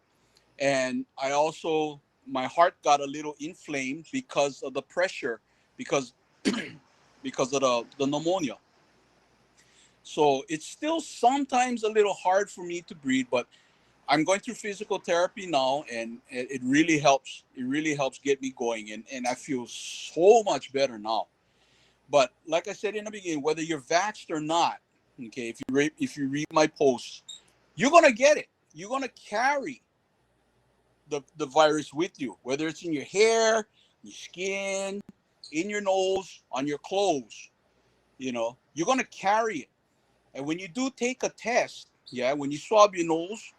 And my heart got a little inflamed because of the pressure, because of the pneumonia. So it's still sometimes a little hard for me to breathe, but I'm going through physical therapy now, and it really helps. It really helps get me going, and I feel so much better now. But like I said in the beginning, whether you're vaxxed or not, okay, if you read my posts, you're gonna get it. You're gonna carry the virus with you, whether it's in your hair, your skin, in your nose, on your clothes. You're going to carry it. And when you do take a test, when you swab your nose,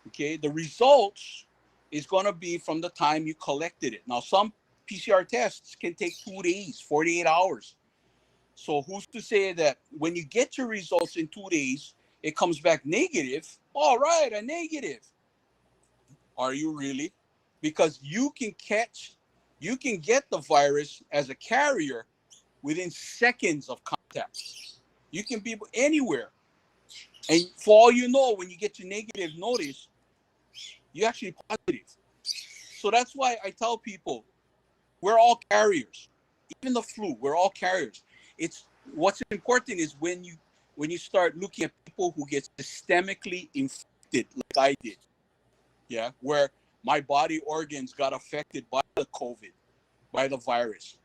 okay, the results is going to be from the time you collected it. Now, some PCR tests can take 2 days, 48 hours. So who's to say that when you get your results in 2 days, it comes back negative? All right, a negative. Are you really? Because you can get the virus as a carrier within seconds of contact. You can be anywhere. And for all you know, when you get your negative notice, you're actually positive. So that's why I tell people, we're all carriers. Even the flu, we're all carriers. It's what's important is when you start looking at people who get systemically infected, like I did, where my body organs got affected by the COVID, by the virus.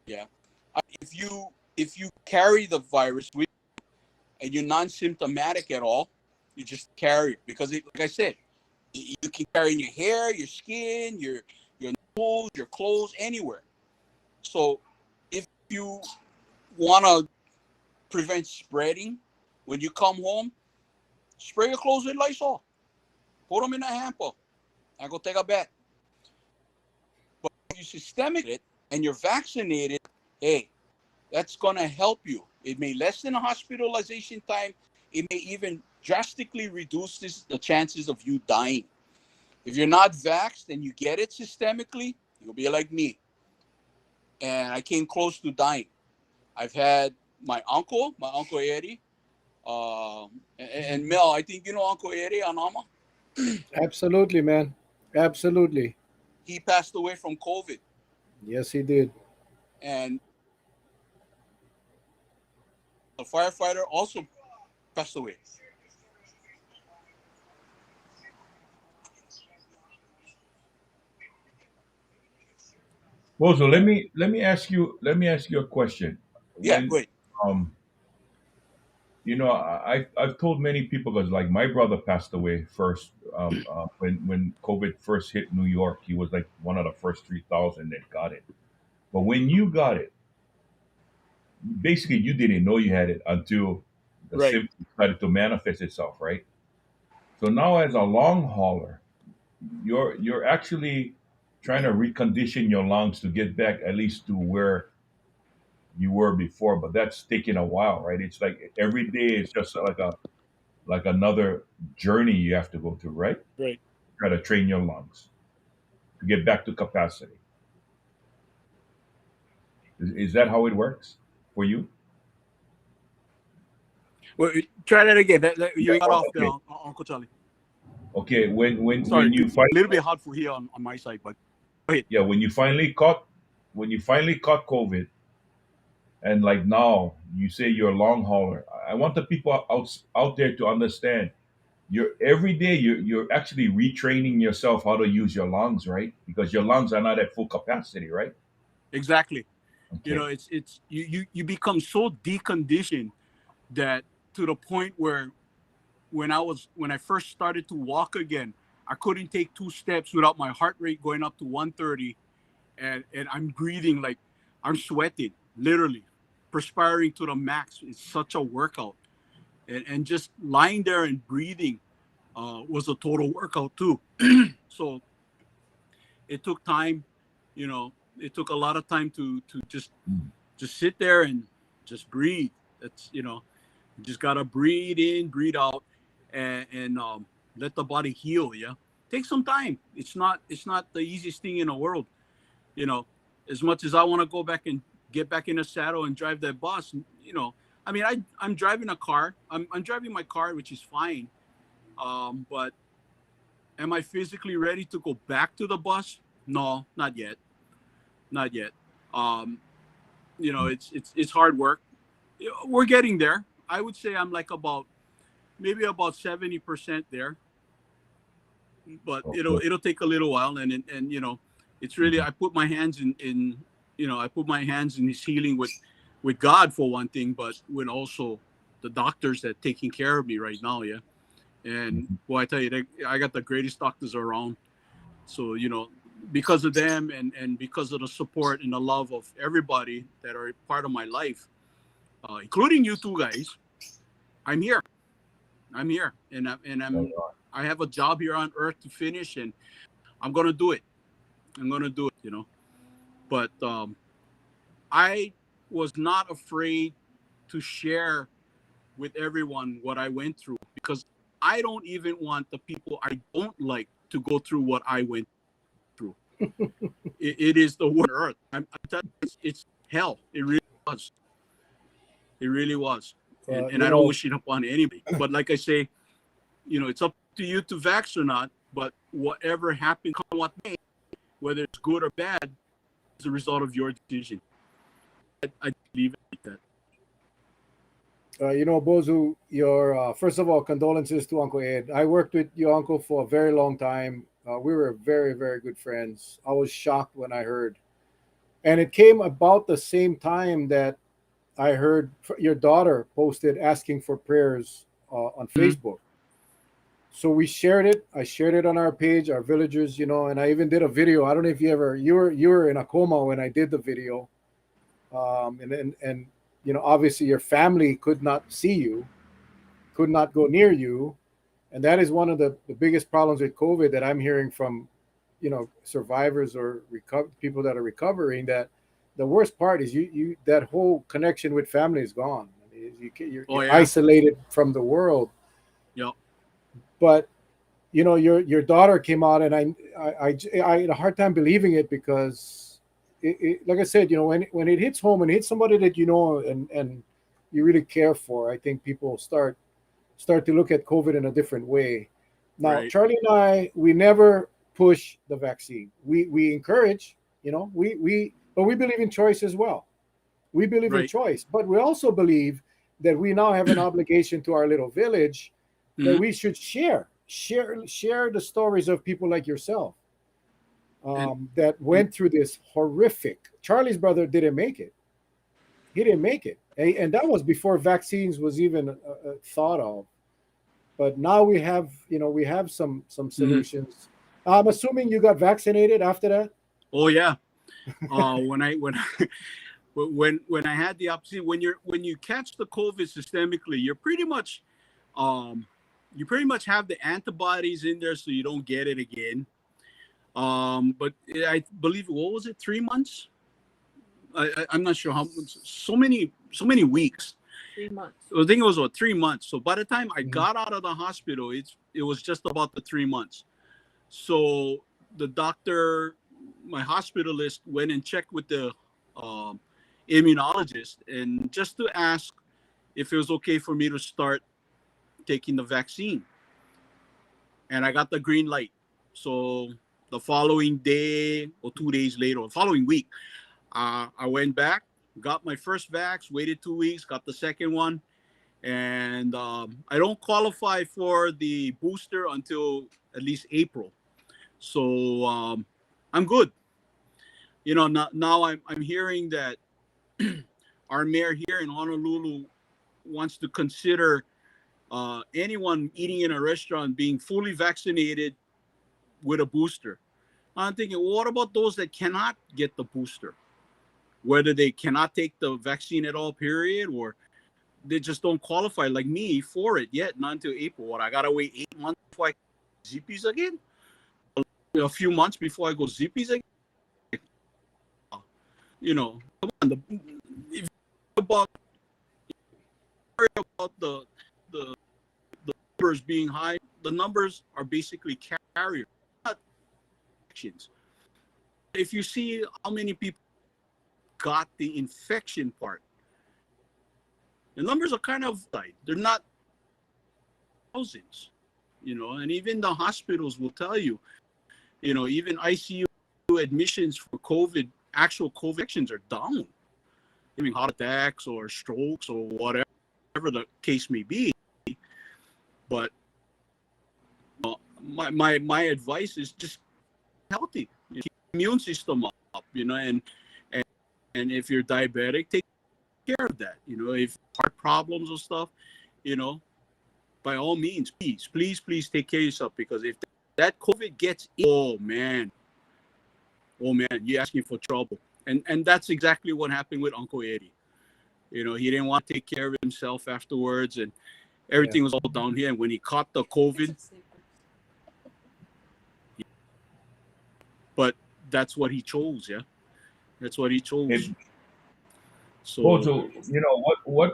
If you carry the virus with you and you're non-symptomatic at all, you just carry it because, like I said, you can carry in your hair, your skin, your nose, your clothes, anywhere. So if you want to prevent spreading, when you come home, spray your clothes with Lysol. Put them in a hamper and go take a bath. But if you systemic it and you're vaccinated, hey, that's going to help you. It may lessen the hospitalization time. It may even drastically reduce the chances of you dying. If you're not vaxxed and you get it systemically, you'll be like me. And I came close to dying. I've had my uncle Eddie, and Mel, I think you know Uncle Eddie Anama. Absolutely, man. Absolutely. He passed away from COVID. Yes, he did. And a firefighter also passed away. Well, so let me ask you a question. Yeah, When great. um I've told many people, because like my brother passed away first, when COVID first hit New York. He was like one of the first 3,000 that got it. But when you got it, basically you didn't know you had it until the Right. symptoms started to manifest itself, right? So now as a long hauler, you're actually trying to recondition your lungs to get back at least to where you were before, but that's taking a while, right? It's like every day is just like another journey you have to go through, right? Right. Try to train your lungs to get back to capacity. Is that how it works for you? Well, try that again. You got off Okay. there, Uncle Charlie. Okay. Sorry, When you a find little bit hard for here on my side, but go ahead. yeah, when you finally caught COVID, and like now you say you're a long hauler. I want the people out there to understand. You're every day you're actually retraining yourself how to use your lungs, right? Because your lungs are not at full capacity, right? Exactly. Okay. It's you become so deconditioned that to the point where when I first started to walk again, I couldn't take 2 steps without my heart rate going up to 130, and I'm breathing like I'm sweating, literally perspiring to the max. It's such a workout, and just lying there and breathing was a total workout too. So it took time, it took a lot of time to just sit there and just breathe. That's you just gotta breathe in, breathe out, and let the body heal. Yeah, take some time. It's not the easiest thing in the world. You know, as much as I want to go back and get back in a saddle and drive that bus. I mean, I'm driving a car. I'm driving my car, which is fine. But am I physically ready to go back to the bus? No, not yet. Not yet. Um, it's hard work. We're getting there. I would say I'm like maybe about 70% there, but Okay. it'll take a little while, and it's really, I put my hands in I put my hands in His healing with God for one thing, but with also the doctors that taking care of me right now. Yeah, and Mhm. well, I tell you, I got the greatest doctors around. So, because of them and because of the support and the love of everybody that are part of my life, including you two guys, I'm here. I have a job here on earth to finish, and I'm gonna do it. But I was not afraid to share with everyone what I went through, because I don't even want the people I don't like to go through what I went through. It is the worst on earth. I'm telling you, it's hell. It really was. It really was. And I don't wish it upon anybody. But like I say, it's up to you to vax or not. But whatever happens, come what may, whether it's good or bad, is a result of your decision. I leave it like that. Bozu, your first of all, condolences to Uncle Ed. I worked with your uncle for a very long time. We were very, very good friends. I was shocked when I heard, and it came about the same time that I heard your daughter posted asking for prayers on Facebook. So we shared it. I shared it on our page, our villagers, and I even did a video. I don't know if you were in a coma when I did the video, and obviously your family could not see you, could not go near you, and that is one of the biggest problems with COVID that I'm hearing from, survivors or people that are recovering. That the worst part is you that whole connection with family is gone. You're isolated from the world. Yep. But your daughter came out, and I had a hard time believing it, because like I said, when it hits home and hits somebody that and you really care for, I think people start to look at COVID in a different way. Now, right. Charlie and we never push the vaccine. We encourage, but we believe in choice as well. We believe in choice, but we also believe that we now have an obligation to our little village that we should share the stories of people like yourself that went through this horrific. Charlie's brother didn't make it. He didn't make it, and that was before vaccines was even thought of. But now we have some solutions. I'm assuming you got vaccinated after that. Oh yeah. When I had the opportunity, when you catch the COVID systemically, you're pretty much you pretty much have the antibodies in there, so you don't get it again. But I believe, what was it, 3 months? I'm not sure how much. So many weeks. 3 months. I think it was 3 months. So by the time I got out of the hospital, it was just about the 3 months. So the doctor, my hospitalist, went and checked with the immunologist, and just to ask if it was okay for me to start taking the vaccine. And I got the green light. So the following day or 2 days later, or following week, I went back, got my first vax, waited 2 weeks, got the second one. And I don't qualify for the booster until at least April. So I'm good. Now I'm hearing that our mayor here in Honolulu wants to consider anyone eating in a restaurant being fully vaccinated with a booster. I'm thinking, well, what about those that cannot get the booster? Whether they cannot take the vaccine at all, period, or they just don't qualify like me for it yet, not until April. What, I gotta wait 8 months before I go zippies again? A few months before I go zippies again? Come on. If about the numbers being high, the numbers are basically carrier, not infections. If you see how many people got the infection part, the numbers are kind of like, they're not thousands, and even the hospitals will tell you, even ICU admissions for COVID, actual COVID infections are down. Having heart attacks or strokes or whatever the case may be. But my advice is just healthy, keep the immune system up, and if you're diabetic, take care of that. If heart problems or stuff, by all means, please take care of yourself, because if that COVID gets in, oh man, you're asking for trouble. And that's exactly what happened with Uncle Eddie. You know, he didn't want to take care of himself afterwards, and everything was all down here. And when he caught the COVID, but that's what he chose, yeah. That's what he chose. It, So Bozo,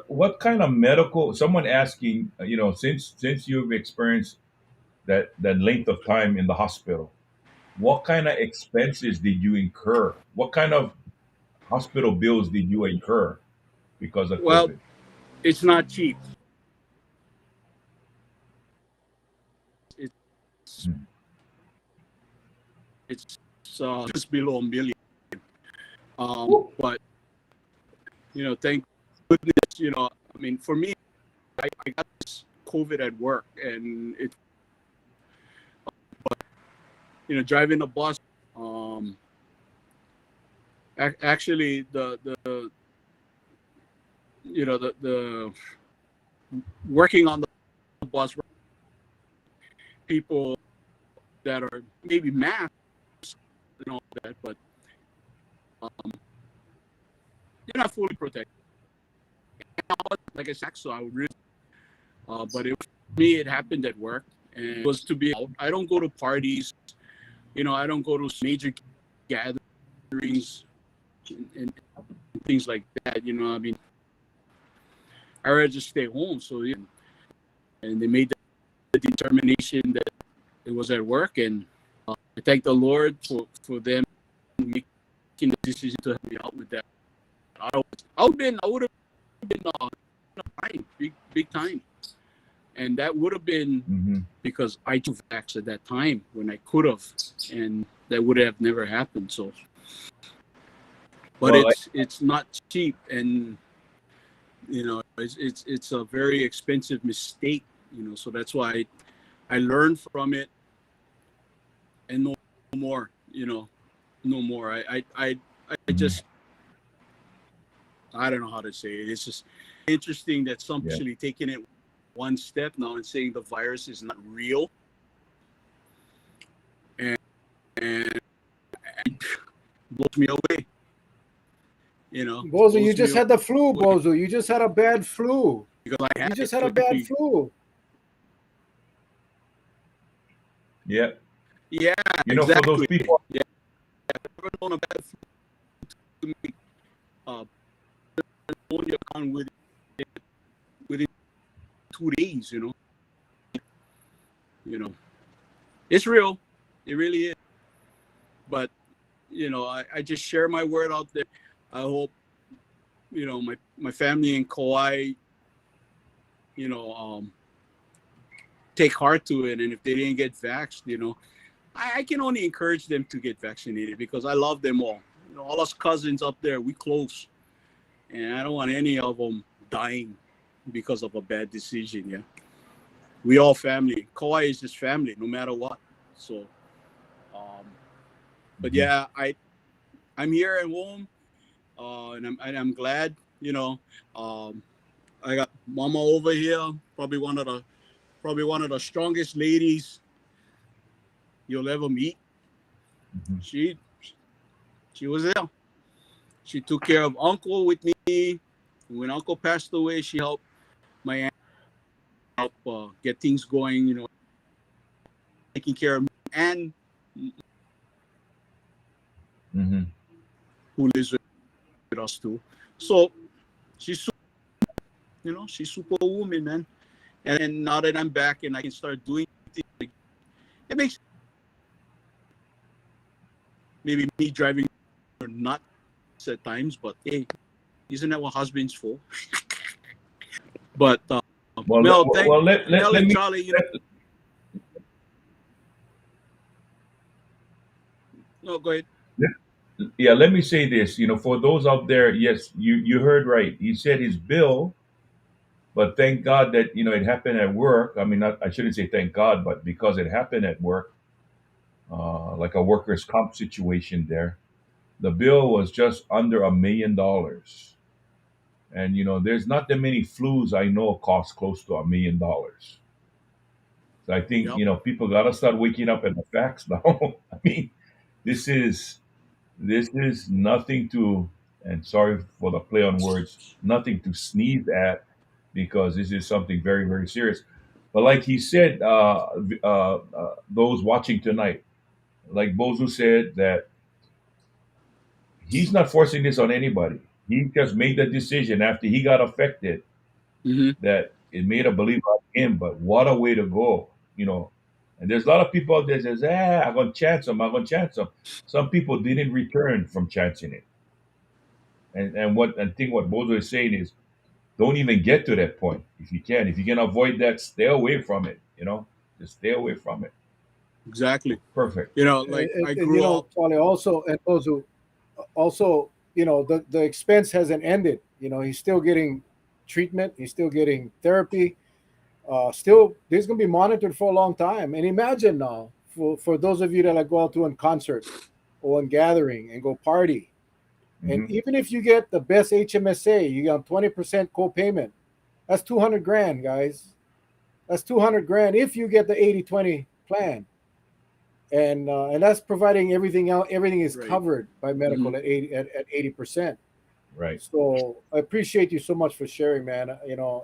what kind of medical? Someone asking, since you've experienced that length of time in the hospital, what kind of expenses did you incur? What kind of hospital bills did you incur because of well, COVID? it's not cheap. It's Hmm. it's just below $1 million. But thank goodness, I mean, for me, I got this COVID at work, and driving the bus. Actually, the working on the bus, people that are maybe masked and all that, but you're not fully protected. Like I said, so I would really, but for me, it happened at work, and it was to be out. I don't go to parties, I don't go to major gatherings and things like that. I mean, I rather just stay home. So, and they made the determination that it was at work, and I thank the Lord for them making the decision to help me out with that. I would have been fine, big time, and that would have been because I took vax at that time when I could have, and that would have never happened. So, but Well, it's not cheap, and it's a very expensive mistake. So that's why I learned from it, and no more. No more. I just, I don't know how to say it. It's just interesting that some actually taking it one step now and saying the virus is not real, and it blows me away. Bozo, you just had the flu, Bozo. You just had a bad flu. Because I You just had a bad flu. Yeah. Yeah, For those exactly. people, Yeah, I've never known a bad flu to me. Pneumonia gone within 2 days. It's real. It really is. But I just share my word out there. I hope my family in Kauai take heart to it, and if they didn't get vaxxed, I can only encourage them to get vaccinated because I love them all. All us cousins up there, we close, and I don't want any of them dying because of a bad decision. Yeah, we all family. Kauai is just family, no matter what. So, but yeah, I'm here at home, and I'm glad. I got Mama over here, probably one of the strongest ladies you'll ever meet. She was there. She took care of Uncle with me. When Uncle passed away, she helped my aunt get things going. Taking care of me and who lives with us too. So she's superwoman, man. And then now that I'm back and I can start doing things, it makes maybe me driving or not at times, but hey, isn't that what husbands for? But let me, Charlie, no, go ahead. let me say this. For those out there, yes, you heard right. He said his bill, but thank God that it happened at work. I mean, I shouldn't say thank God, but because it happened at work, like a workers' comp situation there, the bill was just under $1 million. And there's not that many flus I know cost close to $1 million. So I think Yep. people gotta start waking up at the facts now. I mean, this is this is nothing to, and sorry for the play on words, nothing to sneeze at, because this is something very, very serious. But like he said, those watching tonight, like Bozu said, that he's not forcing this on anybody. He just made the decision after he got affected Hmm. that it made a believe on him. But what a way to go. And there's a lot of people out there that says, I'm gonna chance him, I'm gonna chance him. Some people didn't return from chancing it. And think what Bozo is saying is, don't even get to that point if you can. If you can avoid that, stay away from it. Just stay away from it. Exactly. Perfect. Like I And, grew up. Charlie, also, and those who also, the expense hasn't ended. He's still getting treatment. He's still getting therapy. Still, he's going to be monitored for a long time. And imagine now, for those of you that like go out to a concert or a gathering and go party, and Mhm. even if you get the best HMSA, you got 20% co-payment. That's 200 grand, guys. That's 200 grand if you get the 80/20 plan. And that's providing everything else. Everything is Right. covered by medical Mhm. at 80%. Right. So I appreciate you so much for sharing, man.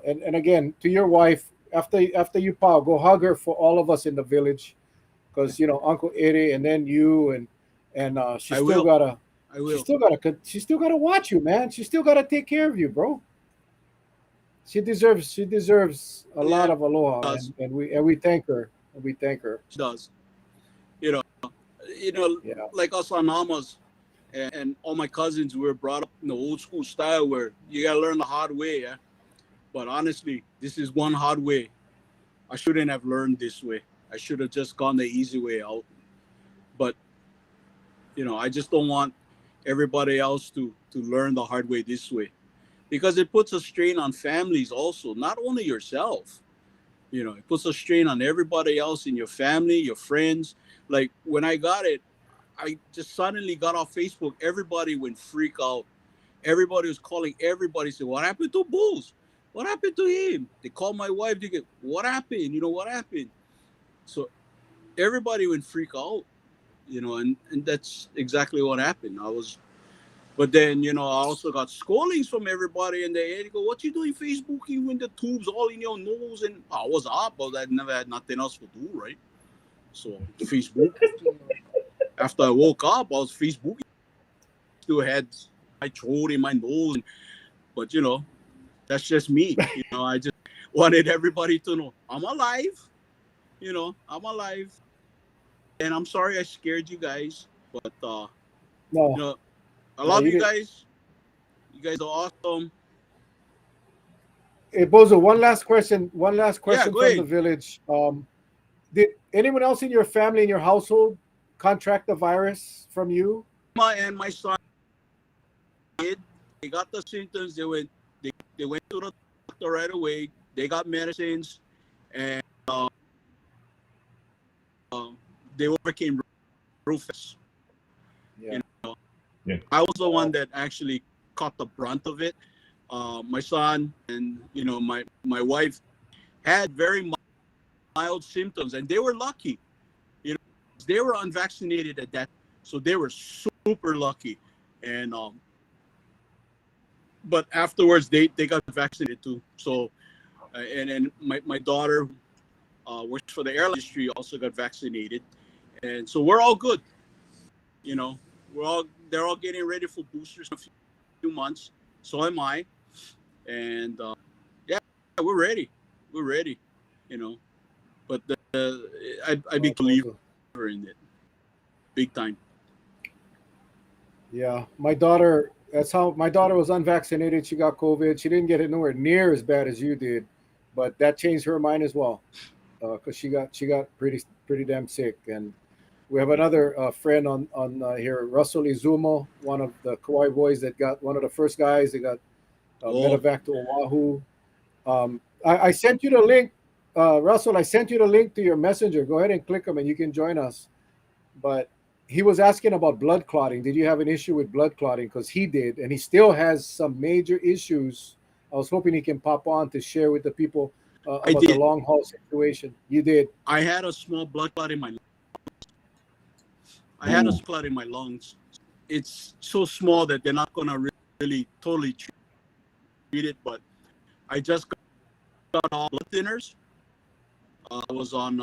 And again, to your wife, after you, Paul, go hug her for all of us in the village, because Uncle Eddie, and then you, and I will. I she will. still gotta watch you, man. She still gotta take care of you, bro. She deserves a lot Yeah, of aloha, does. and we thank her. And we thank her. She does. You know. Yeah. Like us Anamas and all my cousins were brought up in the old school style where you gotta learn the hard way. Yeah. But honestly, this is one hard way. I shouldn't have learned this way. I should have just gone the easy way out. But I just don't want everybody else to learn the hard way this way, because it puts a strain on families also, not only yourself. It puts a strain on everybody else in your family, your friends. Like when I got it, I just suddenly got off Facebook. Everybody went freak out. Everybody was calling everybody, saying, "What happened to Bulls? What happened to him?" They called my wife. They get, "What happened? What happened?" So everybody went freak out. And that's exactly what happened. But then I also got scoldings from everybody, and they go, "What you doing Facebooking when the tubes all in your nose?" And I was up, but I never had nothing else to do, right? So Facebook. After I woke up, I was Facebooking. Still had my throat in my nose, but that's just me. I just wanted everybody to know I'm alive. I'm alive, and I'm sorry I scared you guys, but you No, know, I no, love you you did. guys. You guys are awesome. Hey, Bozo, one last question. One last Yeah, question go from the ahead. village. Did anyone else in your family, in your household, contract the virus from you? My son did. They got the symptoms. They went to the doctor right away. They got medicines, and uh, they overcame real fast. Yeah. Yeah. I was the one that actually caught the brunt of it. My son and my wife had very mild symptoms, and they were lucky. You know, they were unvaccinated at that, so they were super lucky. And but afterwards, they got vaccinated too. So and my daughter works for the airline industry, also got vaccinated, and so we're all good. You know, they're all getting ready for boosters in a few months. So am I, and yeah, we're ready. We're ready. You know, but I Oh, big believer Bozo. in it, big time. Yeah. My daughter. That's how my daughter was unvaccinated. She got COVID. She didn't get it nowhere near as bad as you did, but that changed her mind as well, because she got pretty damn sick. And we have another friend on here, Russell Izumo, one of the Kauai boys that got one of the first guys that got Oh, medevac to Oahu. I sent you the link, Russell. I sent you the link to your messenger. Go ahead and click them, and you can join us. But he was asking about blood clotting. Did you have an issue with blood clotting? Because he did, and he still has some major issues. I was hoping he can pop on to share with the people. I about the did. long haul situation? You did. I had a small blood clot in my. I had a Ooh. clot in my lungs. It's so small that they're not gonna really totally treat it. But I just got all blood thinners. I was on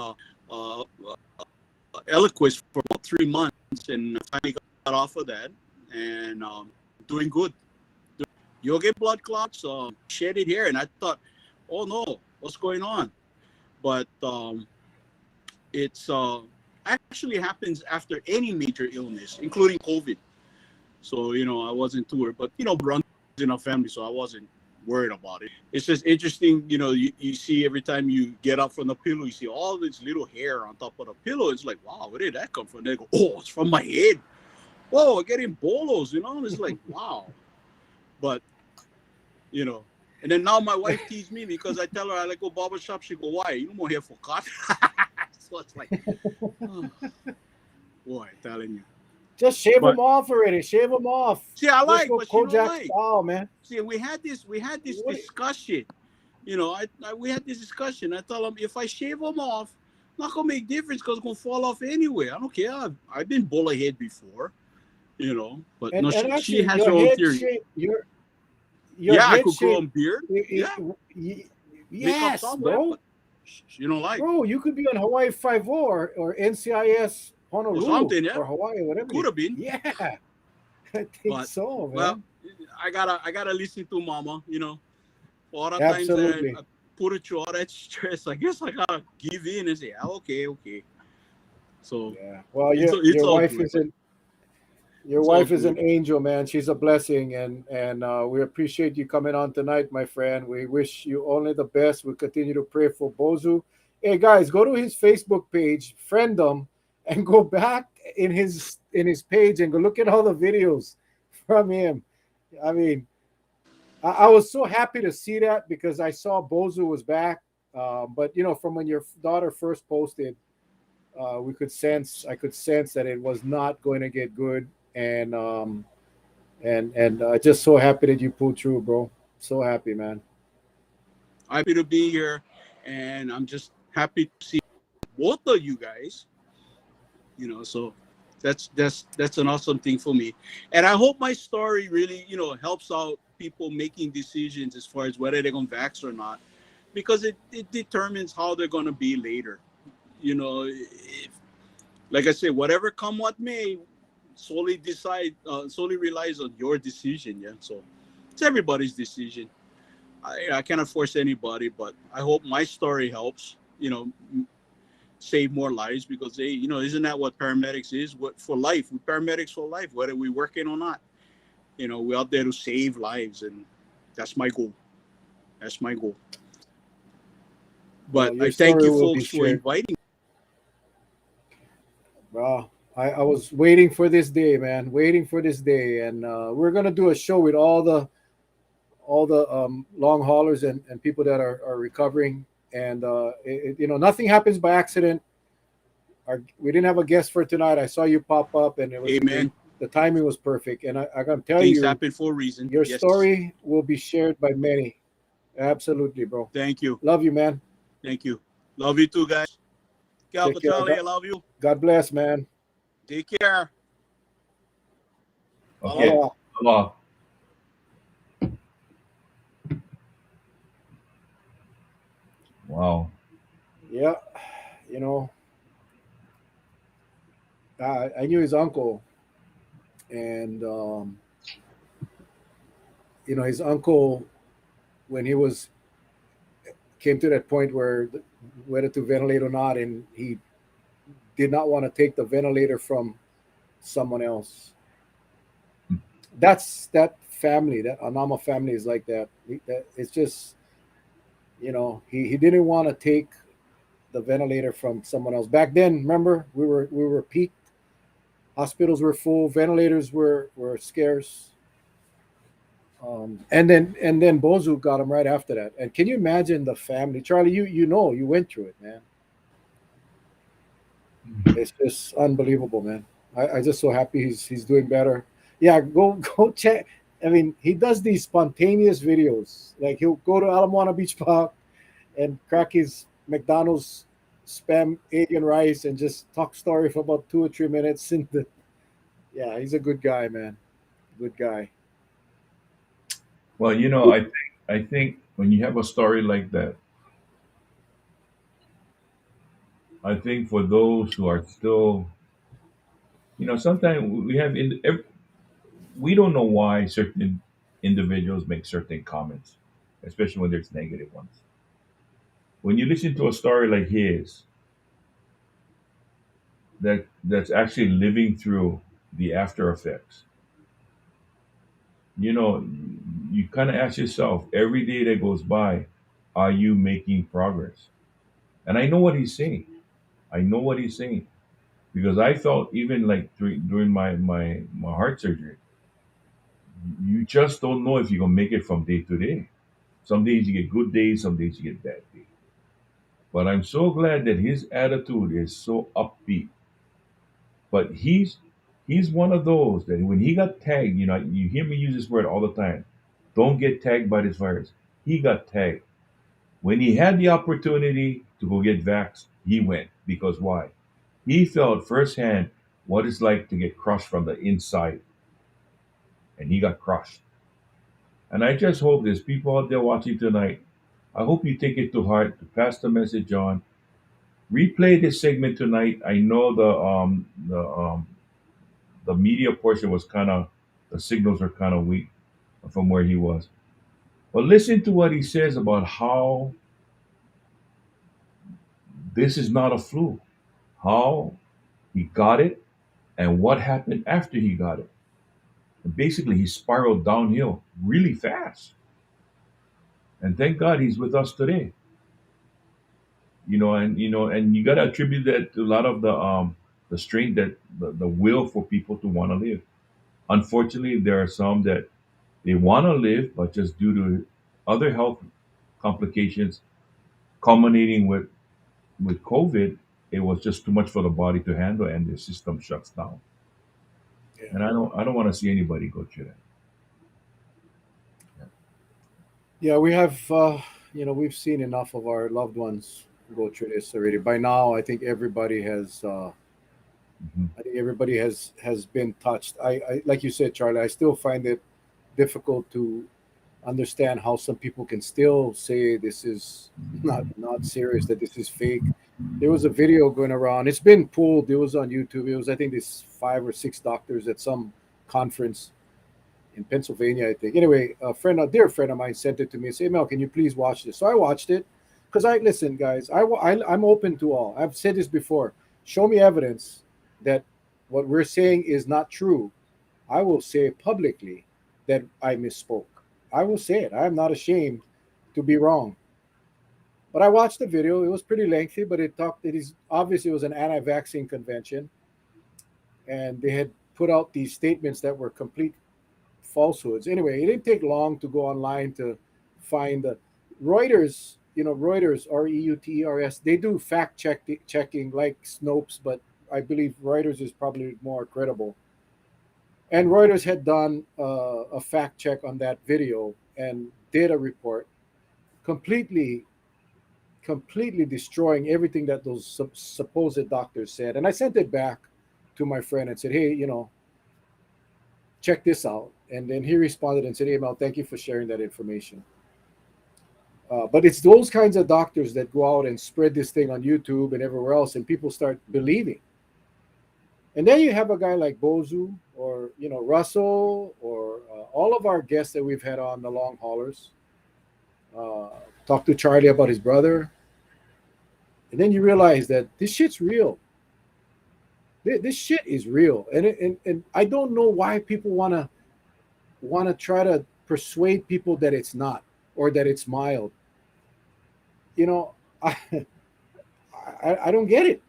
Eliquis for about 3 months, and I finally got off of that, and doing good. You'll get blood clots, shedded hair, and I thought, oh no, what's going on? But it's actually happens after any major illness, including COVID. So I wasn't too worried, but runs in our family, so I wasn't worried about it. It's just interesting, you see every time you get up from the pillow, you see all this little hair on top of the pillow. It's like, wow, where did that come from? They go, oh, it's from my head. Whoa, I'm getting bolos, It's like, wow. But and then now my wife teases me because I tell her I like go barber shop. She go, why? You no more hair for cut. So it's like, oh, boy, telling you. Just shave But them off already. Shave them off. see, I Just like, go but she don't Kojak like. style, man. See, we had this What- discussion. We had this discussion. I told him if I shave them off, not gonna make difference because it's gonna fall off anyway. I don't care. I've been bullet head before, But And, no, and she actually, has your her own head theory. shape, your Yeah, I head could grow a shape. beard. Yeah, make up Yes, somewhere, bro. but she don't like. Bro, you could be on Hawaii 5 or NCIS Honolulu something, yeah. or Hawaii, whatever. Could have been. Yeah, I think But, so, man. Well, I gotta listen to Mama. All the times Absolutely. I put it through all that stress. I guess I gotta give in and say, okay. So Yeah. Well, It's your all wife good. is an your It's all wife is an good. angel, man. She's a blessing, and we appreciate you coming on tonight, my friend. We wish you only the best. We continue to pray for Bozu. Hey guys, go to his Facebook page, friend him, and go back in his page and go look at all the videos from him. I mean, I was so happy to see that because I saw Bozu was back. But from when your daughter first posted, I could sense that it was not going to get good, and just so happy that you pulled through, bro. So happy, man. Happy to be here, and I'm just happy to see both of you guys. So that's an awesome thing for me, and I hope my story really helps out people making decisions as far as whether they're gonna vax or not, because it determines how they're gonna be later. If, like I said, whatever come what may, solely relies on your decision. Yeah, so it's everybody's decision. I cannot force anybody, but I hope my story helps. Save more lives, because isn't that what paramedics is? What for life? We paramedics for life, whether we're working or not. We're out there to save lives, and that's my goal. That's my goal. But Well, your I thank story you will be folks for shared. inviting. Well, I was waiting for this day, man. Waiting for this day, and we're gonna do a show with all the long haulers and people that are recovering. And nothing happens by accident. We didn't have a guest for tonight. I saw you pop up, and it was Amen. the timing was perfect. And I gotta tell Things you, happen for a reason. your Yes. story will be shared by many. Absolutely, bro. Thank you. Love you, man. Thank you. Love you too, guys. Cal Take care. Charlie, I love you. God bless, man. Take care. Okay. Aloha. Aloha. Wow. Yeah, I knew his uncle, and his uncle, when he came to that point where whether to ventilate or not, and he did not want to take the ventilator from someone else. That's that family. That Anama family is like that. It's just, he didn't want to take the ventilator from someone else. Back then, remember, we were peaked. Hospitals were full. Ventilators were scarce. And then Bozu got him right after that. And can you imagine the family, Charlie? You went through it, man. It's just unbelievable, man. I just so happy he's doing better. Yeah, go check. I mean, he does these spontaneous videos. Like he'll go to Ala Moana Beach Park, and crack his McDonald's spam egg and rice and just talk story for about 2 or 3 minutes. Yeah, he's a good guy, man. Good guy. Well, I think when you have a story like that, I think for those who are still, sometimes we don't know why certain individuals make certain comments, especially when there's negative ones. When you listen to a story like his, that's actually living through the after effects, you know, you kind of ask yourself every day that goes by, are you making progress? And I know what he's saying. I know what he's saying because I felt even like during my heart surgery, you just don't know if you're gonna make it from day to day. Some days you get good days, some days you get bad days. But I'm so glad that his attitude is so upbeat. But he's one of those that when he got tagged, you hear me use this word all the time. Don't get tagged by this virus. He got tagged. When he had the opportunity to go get vaxxed, he went. Because why? He felt firsthand what it's like to get crushed from the inside. And he got crushed. And I just hope there's people out there watching tonight. I hope you take it to heart to pass the message on. Replay this segment tonight. I know the media portion was kind of the signals are kind of weak from where he was. But listen to what he says about how this is not a flu, how he got it, and what happened after he got it. And basically, he spiraled downhill really fast. And thank God he's with us today. And you got to attribute that to a lot of the strength that the will for people to want to live. Unfortunately, there are some that they want to live, but just due to other health complications culminating with COVID, it was just too much for the body to handle, and the system shuts down. Yeah. And I don't want to see anybody go through that. Yeah, we have, we've seen enough of our loved ones go through this already. By now, I think everybody has. Mhm. I think everybody has been touched. Like you said, Charlie. I still find it difficult to understand how some people can still say this is not serious, that this is fake. There was a video going around. It's been pulled. It was on YouTube. It was, I think, this 5 or 6 doctors at some conference in Pennsylvania, I think. Anyway, a dear friend of mine, sent it to me and said, "Hey, Mel, can you please watch this?" So I watched it because listen, guys. I'm open to all. I've said this before. Show me evidence that what we're saying is not true. I will say publicly that I misspoke. I will say it. I am not ashamed to be wrong. But I watched the video. It was pretty lengthy, but it talked. It is obviously it was an anti-vaccine convention, and they had put out these statements that were complete falsehoods. Anyway, it didn't take long to go online to find the Reuters. Reuters, Reuters. They do checking like Snopes, but I believe Reuters is probably more credible. And Reuters had done a fact check on that video and did a report, completely, completely destroying everything that those supposed doctors said. And I sent it back to my friend and said, "Hey, check this out." And then he responded and said, "Hey, Mel, thank you for sharing that information." But it's those kinds of doctors that go out and spread this thing on YouTube and everywhere else, and people start believing. And then you have a guy like Bozu or Russell or all of our guests that we've had on the long haulers. Talk to Charlie about his brother, and then you realize that this shit's real. This shit is real, and I don't know why people wanna try to persuade people that it's not or that it's mild. You know, I I don't get it.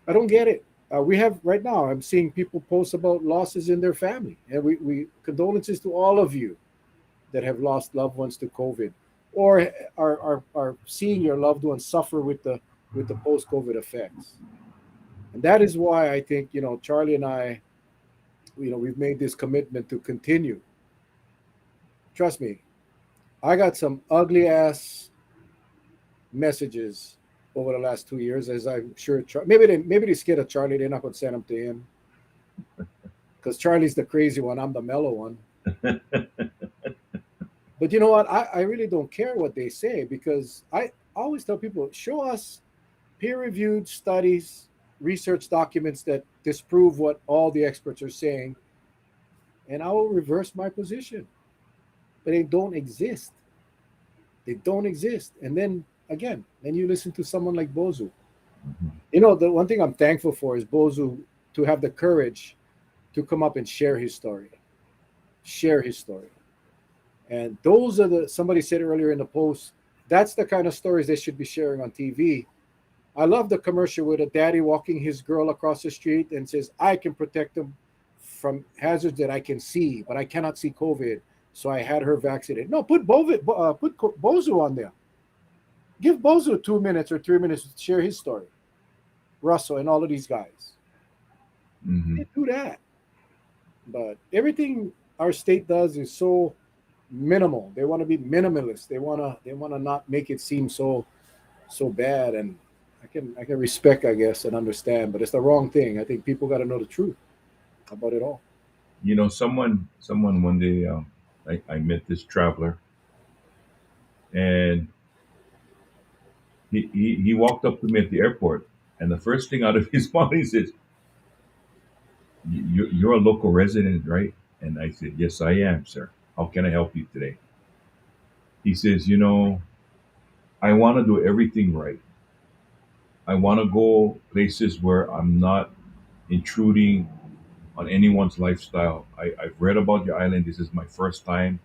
I don't get it. We have right now. I'm seeing people post about losses in their family, and we condolences to all of you that have lost loved ones to COVID, or are seeing your loved ones suffer with the post COVID effects. And that is why I think Charlie and I, we've made this commitment to continue. Trust me, I got some ugly ass messages over the last 2 years, as I'm sure. Maybe they scared of Charlie. They're not going to send them to him because Charlie's the crazy one. I'm the mellow one. But you know what? I really don't care what they say because I always tell people show us peer reviewed studies, research documents that disprove what all the experts are saying, and I will reverse my position. But they don't exist. They don't exist. And then again, then you listen to someone like Bozu. Mhm. You know, the one thing I'm thankful for is Bozu to have the courage to come up and share his story. Share his story. And those are the somebody said earlier in the post, that's the kind of stories they should be sharing on TV. I love the commercial with a daddy walking his girl across the street and says, I can protect them from hazards that I can see, but I cannot see COVID. So I had her vaccinated. No, put Bozu on there. Give Bozu 2 minutes or 3 minutes to share his story. Russell and all of these guys. Mhm. They do that. But everything our state does is so minimal. They want to be minimalist. They want to not make it seem so bad. And I can respect, I guess, and understand, but it's the wrong thing. I think people got to know the truth about it all. Someone one day, I met this traveler, and he walked up to me at the airport, and the first thing out of his mouth he says, You're a local resident, right?" And I said, "Yes, I am, sir. How can I help you today?" He says, "I want to do everything right. I want to go places where I'm not intruding on anyone's lifestyle. I've read about your island. This is my first time."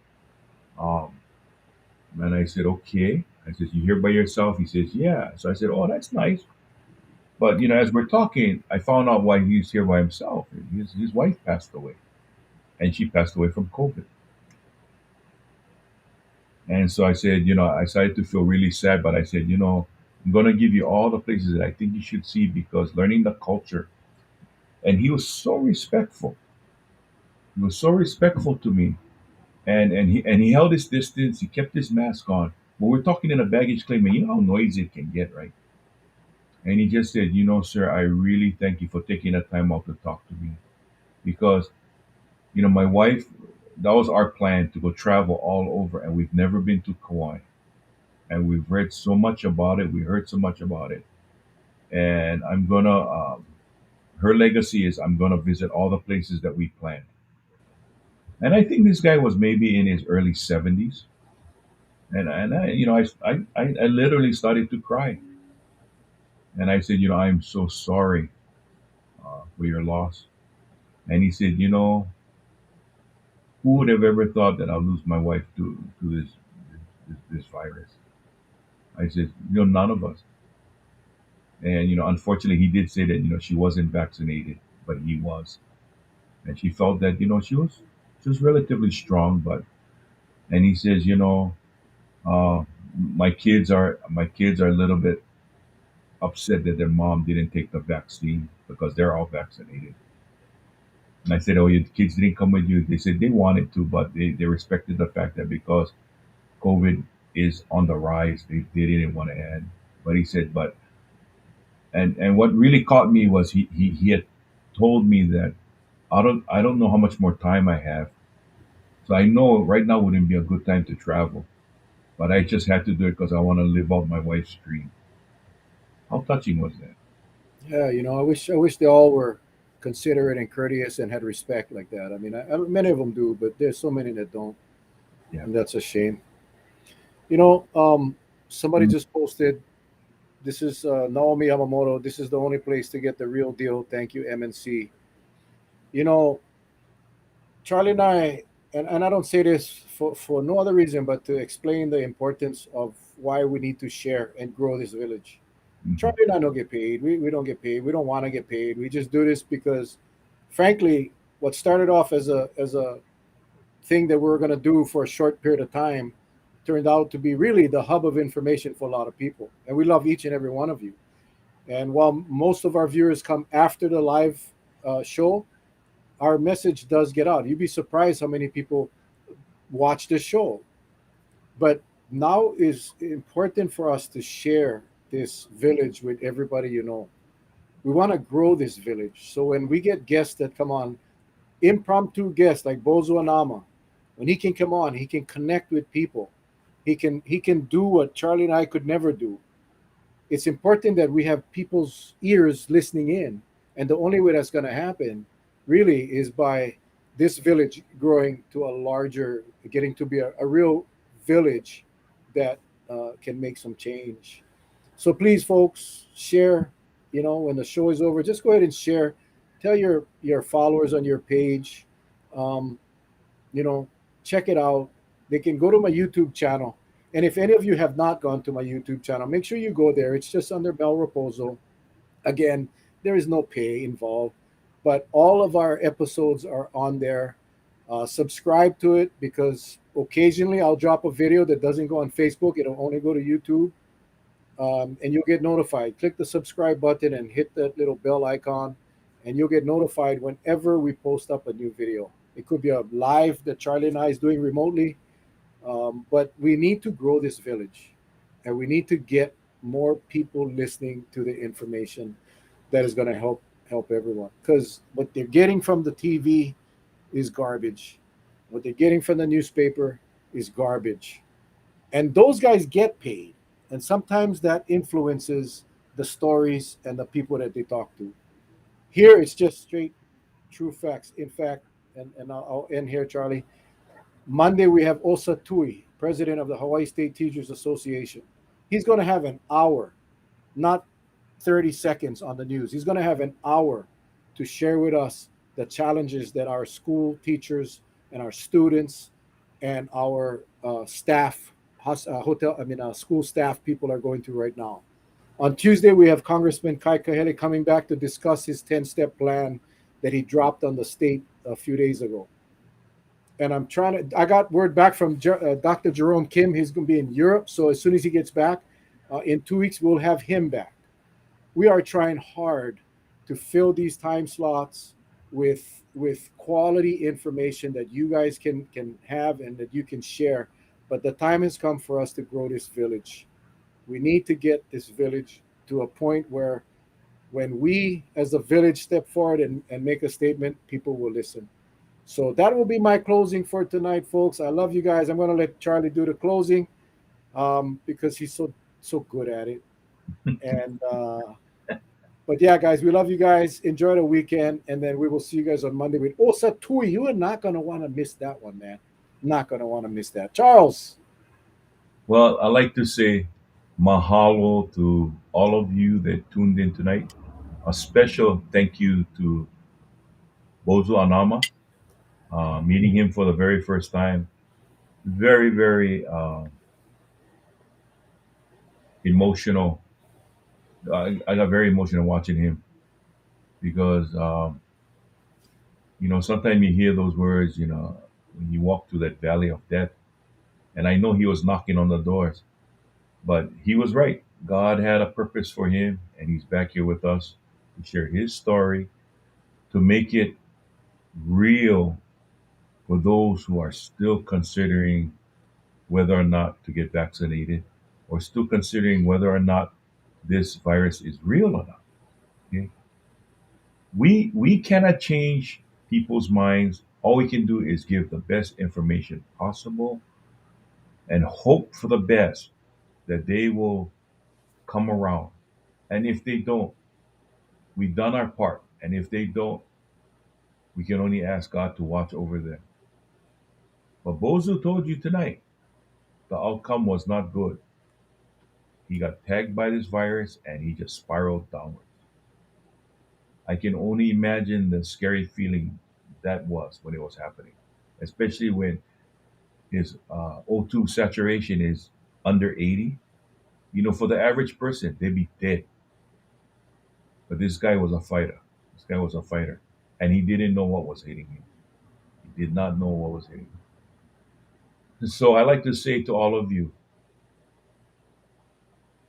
Um, and I said, "Okay." I said, "You here by yourself?" He says, "Yeah." So I said, "Oh, that's nice." But as we're talking, I found out why he's here by himself. His wife passed away, and she passed away from COVID. And so I said, I started to feel really sad, but I said, I'm going to give you all the places that I think you should see because learning the culture. And he was so respectful. He was so respectful to me. And he held his distance. He kept his mask on. But we're talking in a baggage claim, and you know how noisy it can get, right? And he just said, sir, I really thank you for taking the time out to talk to me. Because, my wife, that was our plan to go travel all over, and we've never been to Kauai. And we've read so much about it. We heard so much about it. And her legacy is I'm gonna visit all the places that we planned. And I think this guy was maybe in his early 70s. And I literally started to cry. And I said, I'm so sorry for your loss. And he said, who would have ever thought that I'll lose my wife to this virus? I said, none of us. And unfortunately, he did say that she wasn't vaccinated, but he was, and she felt that she was relatively strong. But and he says, uh, my kids are a little bit upset that their mom didn't take the vaccine because they're all vaccinated. And I said, oh, your kids didn't come with you. They said they wanted to, but they respected the fact that because COVID is on the rise, they didn't want to add. But he said, but and what really caught me was he had told me that I don't know how much more time I have. So I know right now wouldn't be a good time to travel. But I just had to do it because I want to live out my wife's dream. How touching was that? Yeah, I wish they all were considerate and courteous and had respect like that. I mean, many of them do, but there's so many that don't, Yeah. and that's a shame. You know, somebody Mm. just posted. This is Naomi Yamamoto. This is the only place to get the real deal. Thank you, MNC. You know, Charlie and I don't say this for no other reason but to explain the importance of why we need to share and grow this village. Mhm. Charlie and I don't get paid. We don't get paid. We don't want to get paid. We just do this because, frankly, what started off as a thing that we are going to do for a short period of time turned out to be really the hub of information for a lot of people. And we love each and every one of you. And while most of our viewers come after the live show, our message does get out. You'd be surprised how many people watch this show. But now is important for us to share this village with everybody you know. We want to grow this village. So when we get guests that come on, impromptu guests like Bozo Anama, when he can come on, he can connect with people. He can do what Charlie and I could never do. It's important that we have people's ears listening in. And the only way that's going to happen really is by this village growing to a larger, getting to be a real village that can make some change. So please, folks, share. When the show is over, just go ahead and share. Tell your followers on your page. Um, you know, check it out. They can go to my YouTube channel. And if any of you have not gone to my YouTube channel, make sure you go there. It's just under Mel Raposo. Again, there is no pay involved, but all of our episodes are on there. Subscribe to it because occasionally I'll drop a video that doesn't go on Facebook. It'll only go to YouTube, and you'll get notified. Click the subscribe button and hit that little bell icon, and you'll get notified whenever we post up a new video. It could be a live that Charlie and I is doing remotely, but we need to grow this village, and we need to get more people listening to the information that is going to help everyone. Because what they're getting from the TV is garbage. What they're getting from the newspaper is garbage. And those guys get paid. And sometimes that influences the stories and the people that they talk to. Here, it's just straight, true facts. In fact, and I'll end here, Charlie. Monday, we have Osa Tui, president of the Hawaii State Teachers Association. He's going to have an hour, not 30 seconds on the news. He's going to have an hour to share with us the challenges that our school teachers and our students and our staff, school staff people are going through right now. On Tuesday, we have Congressman Kai Kahele coming back to discuss his 10-step plan that he dropped on the state a few days ago. And I got word back from Dr. Jerome Kim. He's going to be in Europe. So as soon as he gets back, in 2 weeks, we'll have him back. We are trying hard to fill these time slots with quality information that you guys can have and that you can share. But the time has come for us to grow this village. We need to get this village to a point where when we as a village step forward and make a statement, people will listen. So that will be my closing for tonight, folks. I love you guys. I'm going to let Charlie do the closing because he's so good at it. And but yeah, guys, we love you guys. Enjoy the weekend, and then we will see you guys on Monday with Osa Tui. You are not going to want to miss that one, man. Not going to want to miss that. Charles. Well, I like to say mahalo to all of you that tuned in tonight. A special thank you to Bozo Anama, meeting him for the very first time. Very, very emotional. I got very emotional watching him because, sometimes you hear those words, when you walk through that valley of death. And I know he was knocking on the doors, but he was right. God had a purpose for him, and he's back here with us to share his story, to make it real for those who are still considering whether or not to get vaccinated or still considering whether or not this virus is real or not. Okay? We cannot change people's minds. All we can do is give the best information possible and hope for the best that they will come around. And if they don't, we've done our part. And if they don't, we can only ask God to watch over them. But Bozu told you tonight the outcome was not good. He got tagged by this virus and he just spiraled downwards. I can only imagine the scary feeling that was when it was happening, especially when his O2 saturation is under 80. For the average person, they'd be dead. But this guy was a fighter. This guy was a fighter. And he didn't know what was hitting him. He did not know what was hitting him. So I like to say to all of you,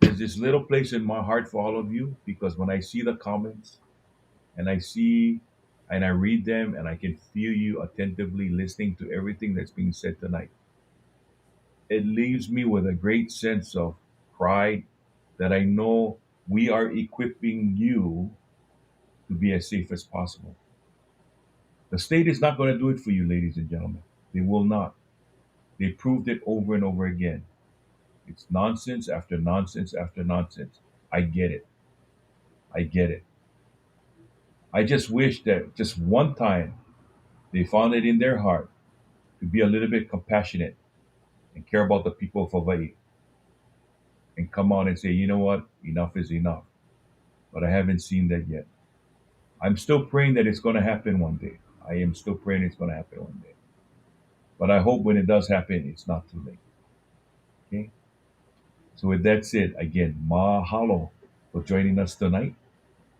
there's this little place in my heart for all of you because when I see the comments and I read them and I can feel you attentively listening to everything that's being said tonight, it leaves me with a great sense of pride that I know we are equipping you to be as safe as possible. The state is not going to do it for you, ladies and gentlemen. They will not. They proved it over and over again. It's nonsense after nonsense after nonsense. I get it. I get it. I just wish that just one time they found it in their heart to be a little bit compassionate and care about the people of Hawaii and come on and say, you know what, enough is enough. But I haven't seen that yet. I'm still praying that it's going to happen one day. I am still praying it's going to happen one day. But I hope when it does happen, it's not too late. Okay? So with that said, again, mahalo for joining us tonight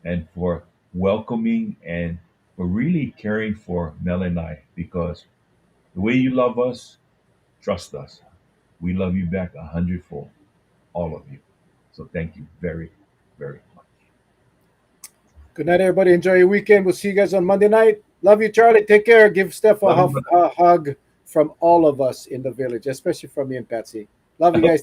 and for welcoming and for really caring for Mel and I, because the way you love us, trust us, we love you back 100-fold, all of you. So thank you very, very much. Good night, everybody. Enjoy your weekend. We'll see you guys on Monday night. Love you, Charlie. Take care. Give Steph Love you, a hug from all of us in the village, especially from me and Patsy. Love you guys.